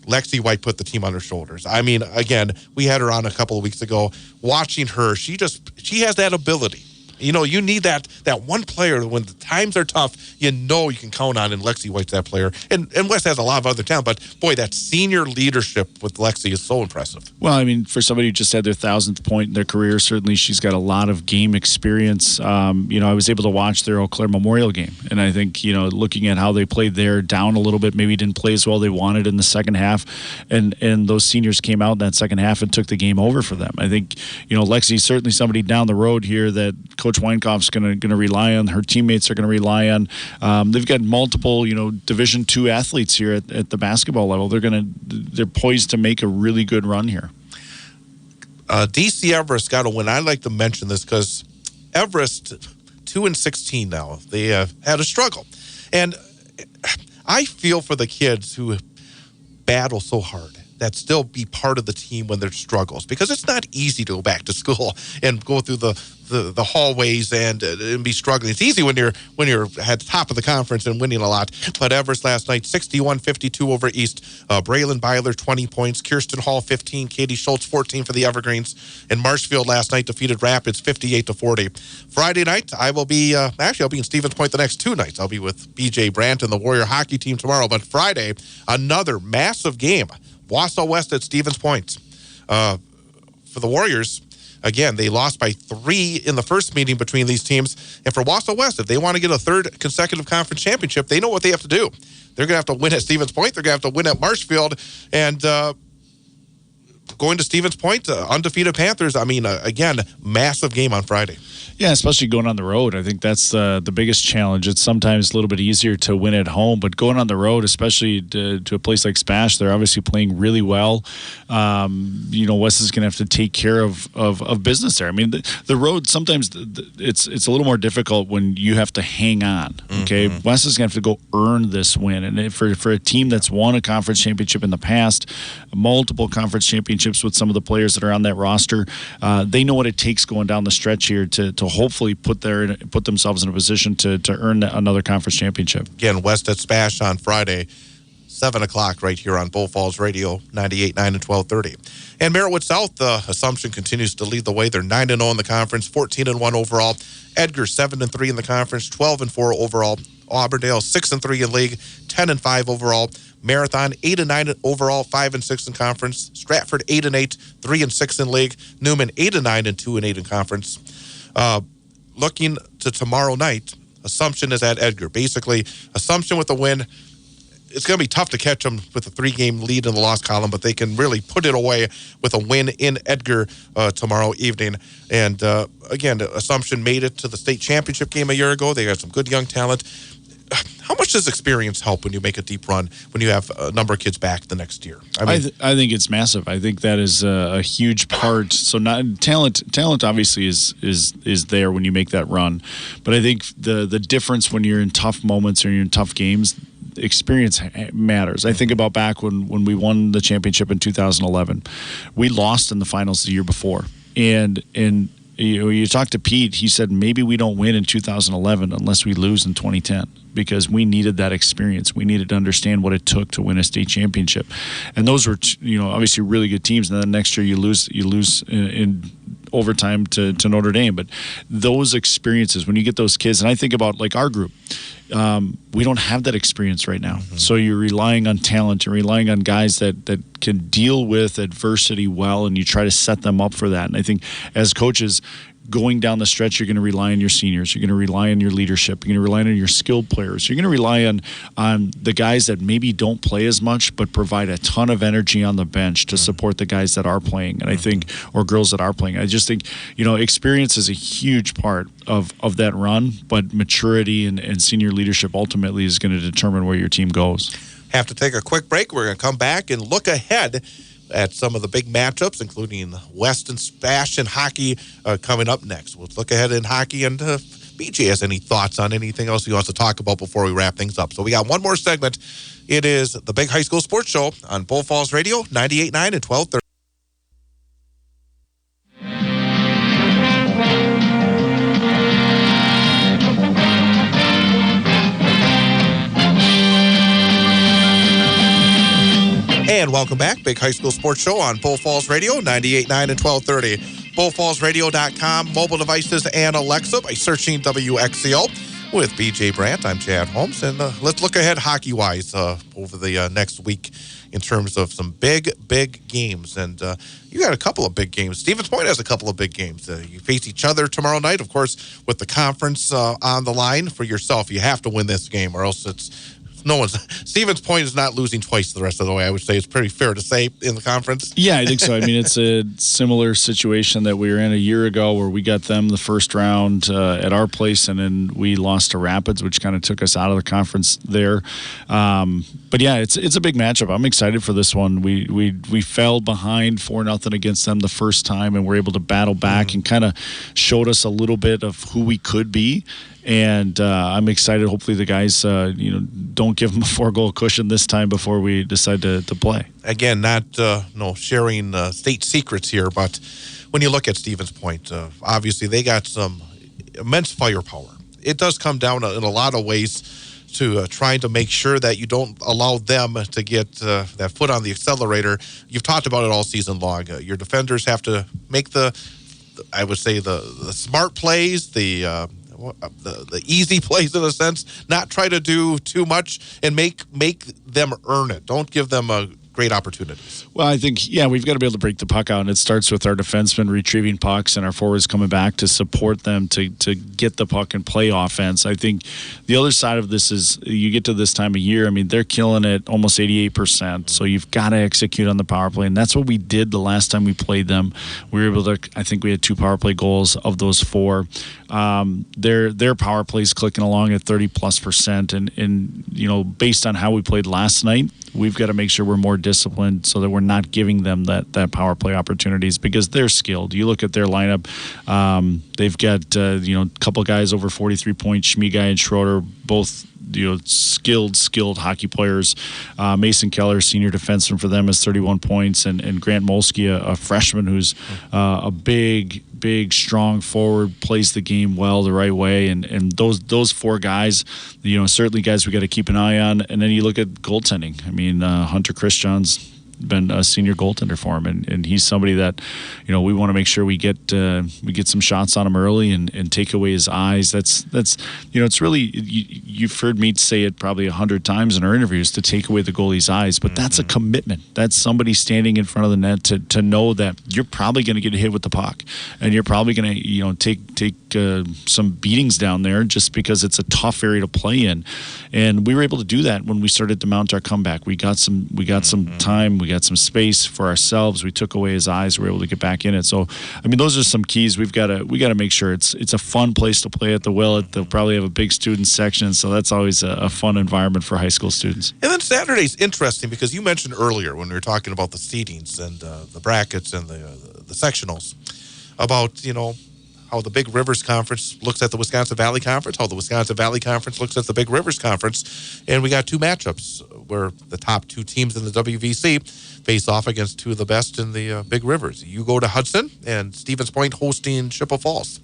Lexi White put the team on her shoulders. I mean, again, we had her on a couple of weeks ago. Watching her, she has that ability. You know, you need that one player when the times are tough, you know you can count on, and Lexi White's that player. And West has a lot of other talent, but boy, that senior leadership with Lexi is so impressive. Well, I mean, for somebody who just had their 1,000th point in their career, certainly she's got a lot of game experience. I was able to watch their Eau Claire Memorial game, and I think, looking at how they played there, down a little bit, maybe didn't play as well they wanted in the second half, and those seniors came out in that second half and took the game over for them. I think, Lexi's certainly somebody down the road here that Coach Weinkauf's going to rely on. Her teammates are going to rely on. They've got multiple, Division II athletes here at the basketball level. They're poised to make a really good run here. DC Everest got a win. I like to mention this because Everest 2-16 now. They had a struggle, and I feel for the kids who battle so hard that still be part of the team when there's struggles, because it's not easy to go back to school and go through the hallways and be struggling. It's easy when you're at the top of the conference and winning a lot. But Everest last night, 61-52 over East. Braylon Byler, 20 points. Kirsten Hall, 15. Katie Schultz, 14 for the Evergreens. And Marshfield last night defeated Rapids 58-40. Friday night, I'll be in Stevens Point the next 2 nights. I'll be with BJ Brandt and the Warrior hockey team tomorrow. But Friday, another massive game. Wausau West at Stevens Point. For the Warriors, Again, they lost by 3 in the first meeting between these teams. And for Wausau West, if they want to get a third consecutive conference championship, they know what they have to do. They're going to have to win at Stevens Point. They're going to have to win at Marshfield. And going to Stevens Point, undefeated Panthers. I mean, again, massive game on Friday. Yeah, especially going on the road. I think that's the biggest challenge. It's sometimes a little bit easier to win at home, but going on the road, especially to a place like Spash, they're obviously playing really well. West is going to have to take care of business there. I mean, the road, sometimes it's a little more difficult when you have to hang on, okay? Mm-hmm. West is going to have to go earn this win. And for a team that's won a conference championship in the past, multiple conference championships with some of the players that are on that roster, they know what it takes going down the stretch here to hopefully put themselves in a position to earn another conference championship. Again, West at Spash on Friday, 7 o'clock right here on Bull Falls Radio, 98.9 and 1230. And Merrittwood South, Assumption continues to lead the way. They're 9-0 in the conference, 14-1 overall. Edgar 7-3 in the conference, 12-4 overall. Auburndale 6-3 in league, 10-5 overall. Marathon 8-9 overall, 5-6 in conference. Stratford 8-8, 3-6 in league. Newman 8-9 and 2-8 in conference. Looking to tomorrow night, Assumption is at Edgar. Basically, Assumption with a win. It's going to be tough to catch them with a 3-game lead in the loss column, but they can really put it away with a win in Edgar tomorrow evening. And again, Assumption made it to the state championship game a year ago. They got some good young talent. How much does experience help when you make a deep run, when you have a number of kids back the next year? I think it's massive. I think that is a huge part. So talent obviously is there when you make that run. But I think the difference when you're in tough moments or you're in tough games, experience matters. I think about back when we won the championship in 2011. We lost in the finals the year before. And you talk to Pete, he said maybe we don't win in 2011 unless we lose in 2010. Because we needed that experience. We needed to understand what it took to win a state championship. And those were, obviously really good teams. And then next year you lose in overtime to Notre Dame. But those experiences, when you get those kids, and I think about like our group, we don't have that experience right now. Mm-hmm. So you're relying on talent. You're relying on guys that can deal with adversity well, and you try to set them up for that. And I think as coaches, going down the stretch, you're going to rely on your seniors. You're going to rely on your leadership. You're going to rely on your skilled players. You're going to rely on the guys that maybe don't play as much but provide a ton of energy on the bench to support the guys that are playing. And I think, or girls that are playing. I just think, experience is a huge part of that run, but maturity and senior leadership ultimately is going to determine where your team goes. Have to take a quick break. We're going to come back and look ahead at some of the big matchups, including West and Spash and hockey coming up next. We'll look ahead in hockey, and BJ has any thoughts on anything else he wants to talk about before we wrap things up. So we got one more segment. It is the Big High School Sports Show on Bull Falls Radio, 98.9 and 1230. And welcome back. Big High School Sports Show on Bull Falls Radio, 98.9 and 1230. BullFallsRadio.com, mobile devices, and Alexa by searching WXCO. With BJ Brandt, I'm Chad Holmes. And let's look ahead hockey-wise over the next week in terms of some big games. And you got a couple of big games. Stevens Point has a couple of big games. You face each other tomorrow night, of course, with the conference on the line for yourself. You have to win this game, or else Stevens Point is not losing twice the rest of the way. I would say it's pretty fair to say in the conference. Yeah, I think so. I mean, it's a similar situation that we were in a year ago where we got them the first round at our place, and then we lost to Rapids, which kind of took us out of the conference there. But yeah, it's a big matchup. I'm excited for this one. We fell behind 4-0 against them the first time, and we're able to battle back and kind of showed us a little bit of who we could be. And I'm excited. Hopefully the guys, don't give them a 4-goal cushion this time before we decide to play. Again, not sharing state secrets here, but when you look at Stevens Point, obviously they got some immense firepower. It does come down in a lot of ways to trying to make sure that you don't allow them to get that foot on the accelerator. You've talked about it all season long. Your defenders have to make the smart plays, the easy plays in a sense, not try to do too much and make them earn it. Don't give them a great opportunities. Well, I think, we've got to be able to break the puck out, and it starts with our defensemen retrieving pucks and our forwards coming back to support them to get the puck and play offense. I think the other side of this is you get to this time of year, I mean, they're killing it almost 88%, so you've got to execute on the power play, and that's what we did the last time we played them. We were able to, I think we had 2 power play goals of those 4. Their power play is clicking along at 30+%, and based on how we played last night, we've got to make sure we're more disciplined so that we're not giving them that power play opportunities because they're skilled. You look at their lineup, they've got a couple guys over 43 points, Schmigai and Schroeder, both skilled hockey players. Mason Keller, senior defenseman for them, has 31 points, and Grant Molsky, a freshman who's a big, strong forward, plays the game well the right way, and those 4 guys, certainly guys we got to keep an eye on. And then you look at goaltending. I mean, Hunter Christian's been a senior goaltender for him, and he's somebody that we want to make sure we get some shots on him early and take away his eyes. That's it's really, you've heard me say it probably 100 times in our interviews, to take away the goalie's eyes, but that's a commitment. That's somebody standing in front of the net to know that you're probably going to get hit with the puck, and you're probably going to take some beatings down there just because it's a tough area to play in. And we were able to do that when we started to mount our comeback. We got some time. We got some space for ourselves. We took away his eyes. We were able to get back in it. So, I mean, those are some keys. We got to make sure it's a fun place to play at the Willet. They'll probably have a big student section, so that's always a fun environment for high school students. And then Saturday's interesting because you mentioned earlier when we were talking about the seedings and the brackets and the sectionals about how the Big Rivers Conference looks at the Wisconsin Valley Conference, how the Wisconsin Valley Conference looks at the Big Rivers Conference. And we got 2 matchups where the top 2 teams in the WVC face off against 2 of the best in the Big Rivers. You go to Hudson and Stevens Point hosting Chippewa Falls.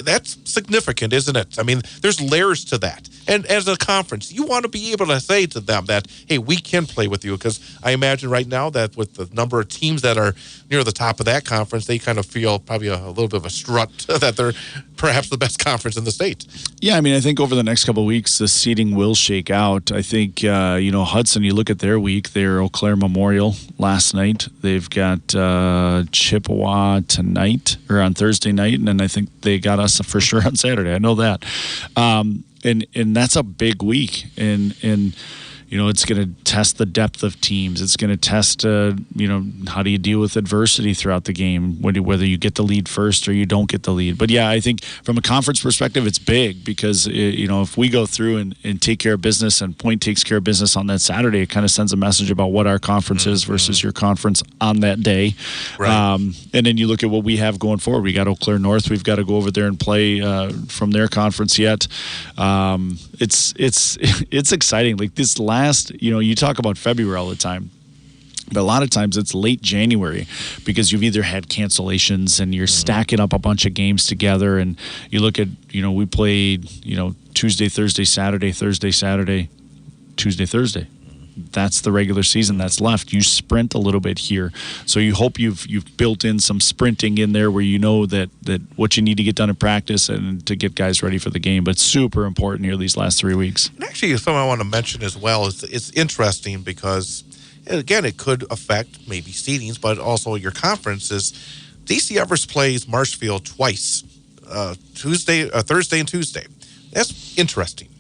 That's significant, isn't it? I mean, there's layers to that. And as a conference, you want to be able to say to them that, hey, we can play with you, because I imagine right now that with the number of teams that are near the top of that conference, they kind of feel probably a little bit of a strut that they're perhaps the best conference in the state. Yeah, I mean, I think over the next couple of weeks, the seeding will shake out. I think, Hudson, you look at their week, they're Eau Claire Memorial last night. They've got Chippewa tonight, or on Thursday night, and then I think they got us for sure on Saturday. I know that. And that's a big week, and it's going to test the depth of teams. It's going to test, how do you deal with adversity throughout the game, whether you get the lead first or you don't get the lead. But, yeah, I think from a conference perspective, it's big because, if we go through and take care of business and Point takes care of business on that Saturday, it kind of sends a message about what our conference is versus your conference on that day. Right. And then you look at what we have going forward. We got Eau Claire North. We've got to go over there and play from their conference yet. It's exciting. Like this last, you talk about February all the time, but a lot of times it's late January because you've either had cancellations and you're stacking up a bunch of games together. And you look at, we played, Tuesday, Thursday, Saturday, Thursday, Saturday, Tuesday, Thursday. That's the regular season that's left. You sprint a little bit here. So you hope you've built in some sprinting in there where you know that what you need to get done in practice and to get guys ready for the game. But super important here these last 3 weeks. And actually, something I want to mention as well is it's interesting because, again, it could affect maybe seedings, but also your conferences. DC Everest plays Marshfield twice, Thursday and Tuesday. That's interesting.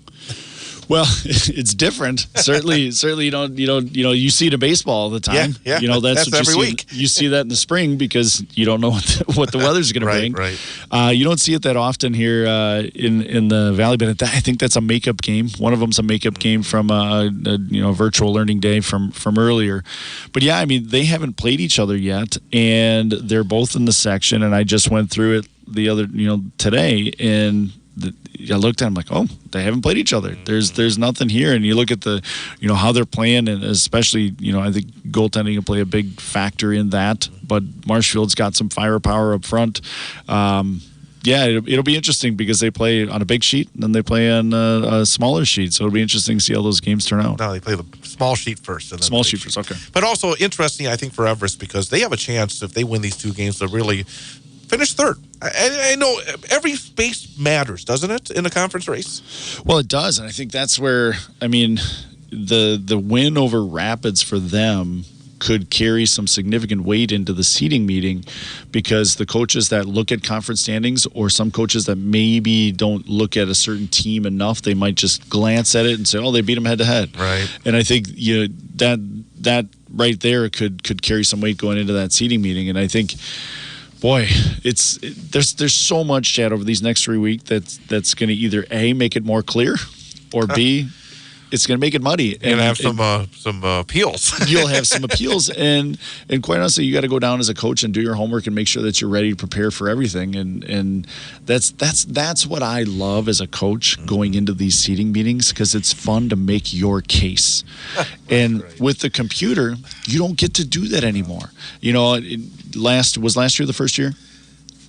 Well, it's different. Certainly, you see it in baseball all the time. Yeah. That's what every week. You see that in the spring because you don't know what the weather's going to bring. Right. You don't see it that often here in the Valley, but I think that's a makeup game. One of them's a makeup game from a virtual learning day from earlier. But yeah, I mean, they haven't played each other yet, and they're both in the section. And I just went through it today, and I looked at them like, oh, they haven't played each other. There's nothing here. And you look at the, how they're playing, and especially, I think goaltending will play a big factor in that. But Marshfield's got some firepower up front. It'll be interesting because they play on a big sheet and then they play on a smaller sheet. So it'll be interesting to see how those games turn out. No, they play the small sheet first. And then small sheet first, okay. But also interesting, I think, for Everest because they have a chance, if they win these 2 games, to really finish third. I know every space matters, doesn't it, in a conference race? Well, it does, and I think that's where, the win over Rapids for them could carry some significant weight into the seating meeting, because the coaches that look at conference standings, or some coaches that maybe don't look at a certain team enough, they might just glance at it and say, oh, they beat them head to head. Right. And I think that right there could carry some weight going into that seating meeting. And I think, boy, there's so much, Chad, over these next 3 weeks that's going to either A, make it more clear, or B, it's going to make it muddy. You're going to have some appeals. You'll have some appeals. And quite honestly, you got to go down as a coach and do your homework and make sure that you're ready to prepare for everything. And that's what I love as a coach, going into these seating meetings, because it's fun to make your case. And with the computer, you don't get to do that anymore. You know, was last year the first year?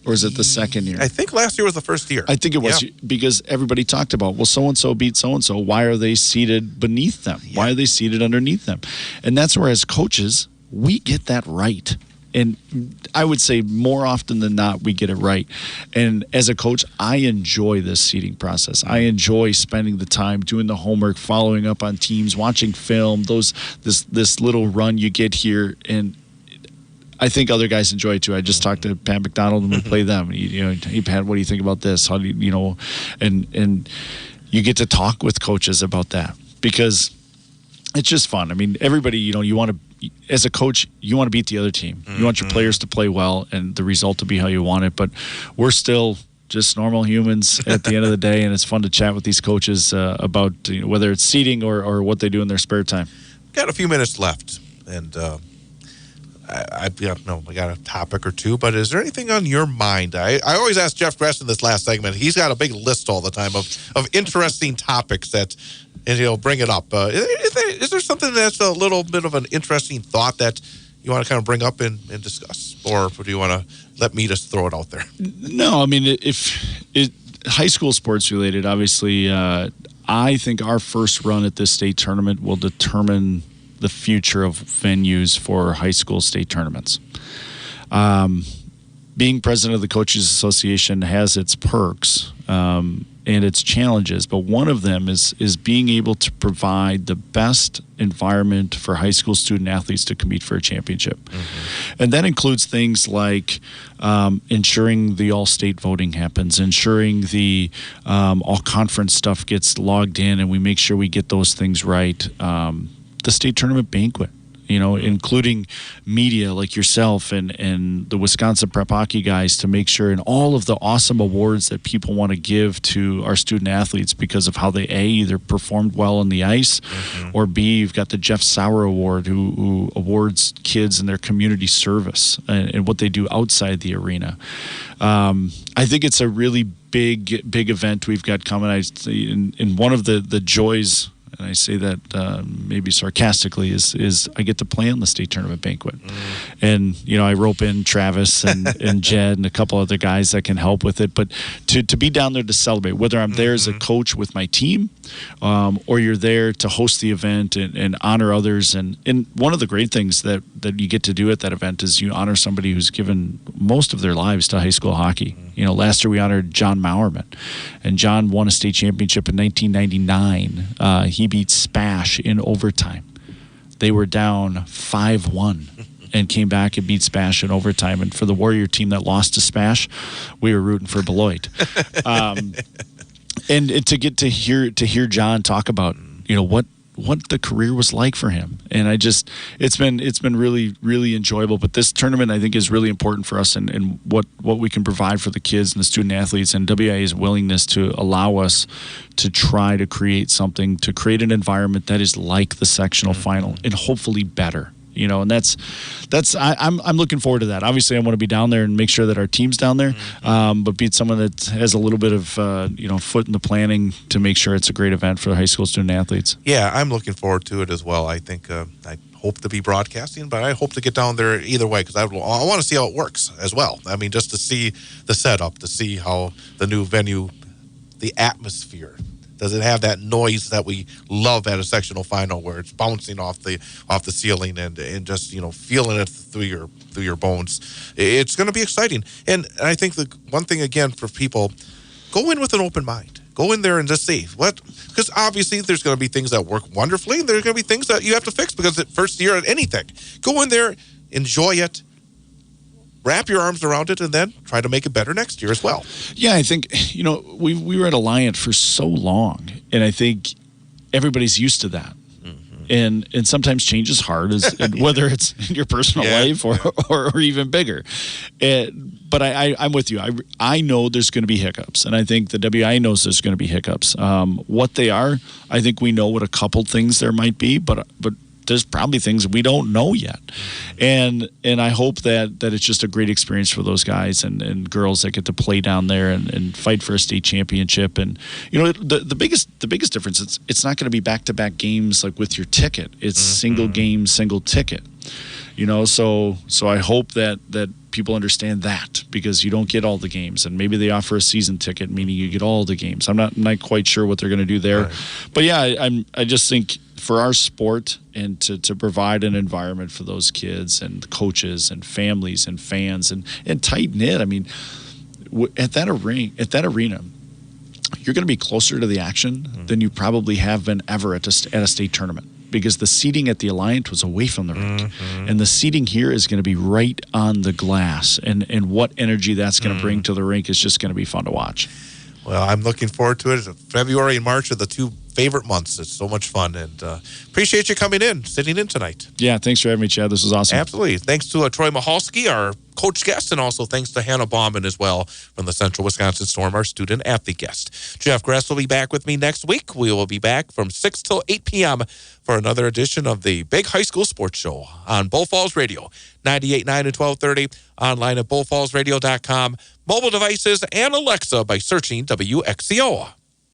Or is it the second year? I think last year was the first year. I think it was, because everybody talked about, well, so-and-so beat so-and-so. Why are they seated beneath them? Yeah. Why are they seated underneath them? And that's where, as coaches, we get that right. And I would say more often than not, we get it right. And as a coach, I enjoy this seating process. I enjoy spending the time doing the homework, following up on teams, watching film, this little run you get here. And I think other guys enjoy it too. I just talked to Pat McDonald and we play them. Hey Pat, what do you think about this? How do you, and you get to talk with coaches about that, because it's just fun. I mean, everybody, you want to, as a coach, you want to beat the other team. You want your players to play well and the result to be how you want it. But we're still just normal humans at the end of the day, and it's fun to chat with these coaches about whether it's seating or what they do in their spare time. Got a few minutes left, and I got a topic or two, but is there anything on your mind? I always ask Jeff Gress in this last segment. He's got a big list all the time of interesting topics that, and he'll bring it up. Is there something that's a little bit of an interesting thought that you want to kind of bring up and discuss? Or do you want to let me just throw it out there? No, I mean, if high school sports related, obviously, I think our first run at this state tournament will determine the future of venues for high school state tournaments. Being president of the Coaches Association has its perks and its challenges, but one of them is being able to provide the best environment for high school student athletes to compete for a championship. Mm-hmm. And that includes things like ensuring the all-state voting happens, ensuring the all-conference stuff gets logged in, and we make sure we get those things right. The state tournament banquet, including media like yourself and the Wisconsin Prep Hockey guys, to make sure, and all of the awesome awards that people want to give to our student athletes because of how they either performed well on the ice, or B, you've got the Jeff Sauer Award, who awards kids in their community service and what they do outside the arena. I think it's a really big event we've got coming. In one of the joys, and I say that maybe sarcastically, is I get to play on the state tournament banquet. And, I rope in Travis and Jed and a couple other guys that can help with it. But to be down there to celebrate, whether I'm there as a coach with my team, or you're there to host the event and honor others. And one of the great things that you get to do at that event is you honor somebody who's given most of their lives to high school hockey. Last year we honored John Maurerman, and John won a state championship in 1999. He beat Spash in overtime. They were down 5-1 and came back and beat Spash in overtime. And for the Warrior team that lost to Spash, we were rooting for Beloit. And to get to hear John talk about what the career was like for him, and it's been really, really enjoyable. But this tournament, I think, is really important for us and what we can provide for the kids and the student athletes, and WIA's willingness to allow us to try to create something, to create an environment that is like the sectional final and hopefully better. And I'm looking forward to that. Obviously, I want to be down there and make sure that our team's down there, but be someone that has a little bit of foot in the planning to make sure it's a great event for high school student athletes. Yeah, I'm looking forward to it as well. I think I hope to be broadcasting, but I hope to get down there either way, because I want to see how it works as well. I mean, just to see the setup, to see how the new venue, the atmosphere. Does it have that noise that we love at a sectional final, where it's bouncing off the ceiling and just feeling it through your bones? It's going to be exciting, and I think the one thing again for people, go in with an open mind. Go in there and just see what, because obviously there's going to be things that work wonderfully, and there's going to be things that you have to fix because it's first year at anything. Go in there, enjoy it, wrap your arms around it, and then try to make it better next year as well. Yeah, I think, we were at Alliant for so long, and I think everybody's used to that. And sometimes change is hard, whether it's in your personal life or even bigger. But I'm with you. I know there's going to be hiccups, and I think the WI knows there's going to be hiccups. What they are, I think we know what a couple things there might be, but there's probably things we don't know yet. And I hope that it's just a great experience for those guys and girls that get to play down there and fight for a state championship. And the biggest difference, it's not going to be back-to-back games like with your ticket. It's single game, single ticket. So I hope that people understand that, because you don't get all the games, and maybe they offer a season ticket, meaning you get all the games. I'm not quite sure what they're going to do there, right. But yeah, I just think for our sport and to provide an environment for those kids and coaches and families and fans and tight knit. I mean, at that arena, you're going to be closer to the action than you probably have been ever at a state tournament, because the seating at the Alliant was away from the rink, and the seating here is going to be right on the glass, and what energy that's going to bring to the rink is just going to be fun to watch. Well, I'm looking forward to it. February and March are the two favorite months. It's so much fun, and appreciate you coming in, sitting in tonight. Yeah, thanks for having me, Chad. This was awesome. Absolutely. Thanks to Troy Michalski, our coach guest, and also thanks to Hannah Baumann as well from the Central Wisconsin Storm, our student athlete guest. Jeff Gress will be back with me next week. We will be back from 6 till 8 p.m. for another edition of the Big High School Sports Show on Bull Falls Radio, 98.9 and 1230, online at bullfallsradio.com, mobile devices, and Alexa by searching WXCO.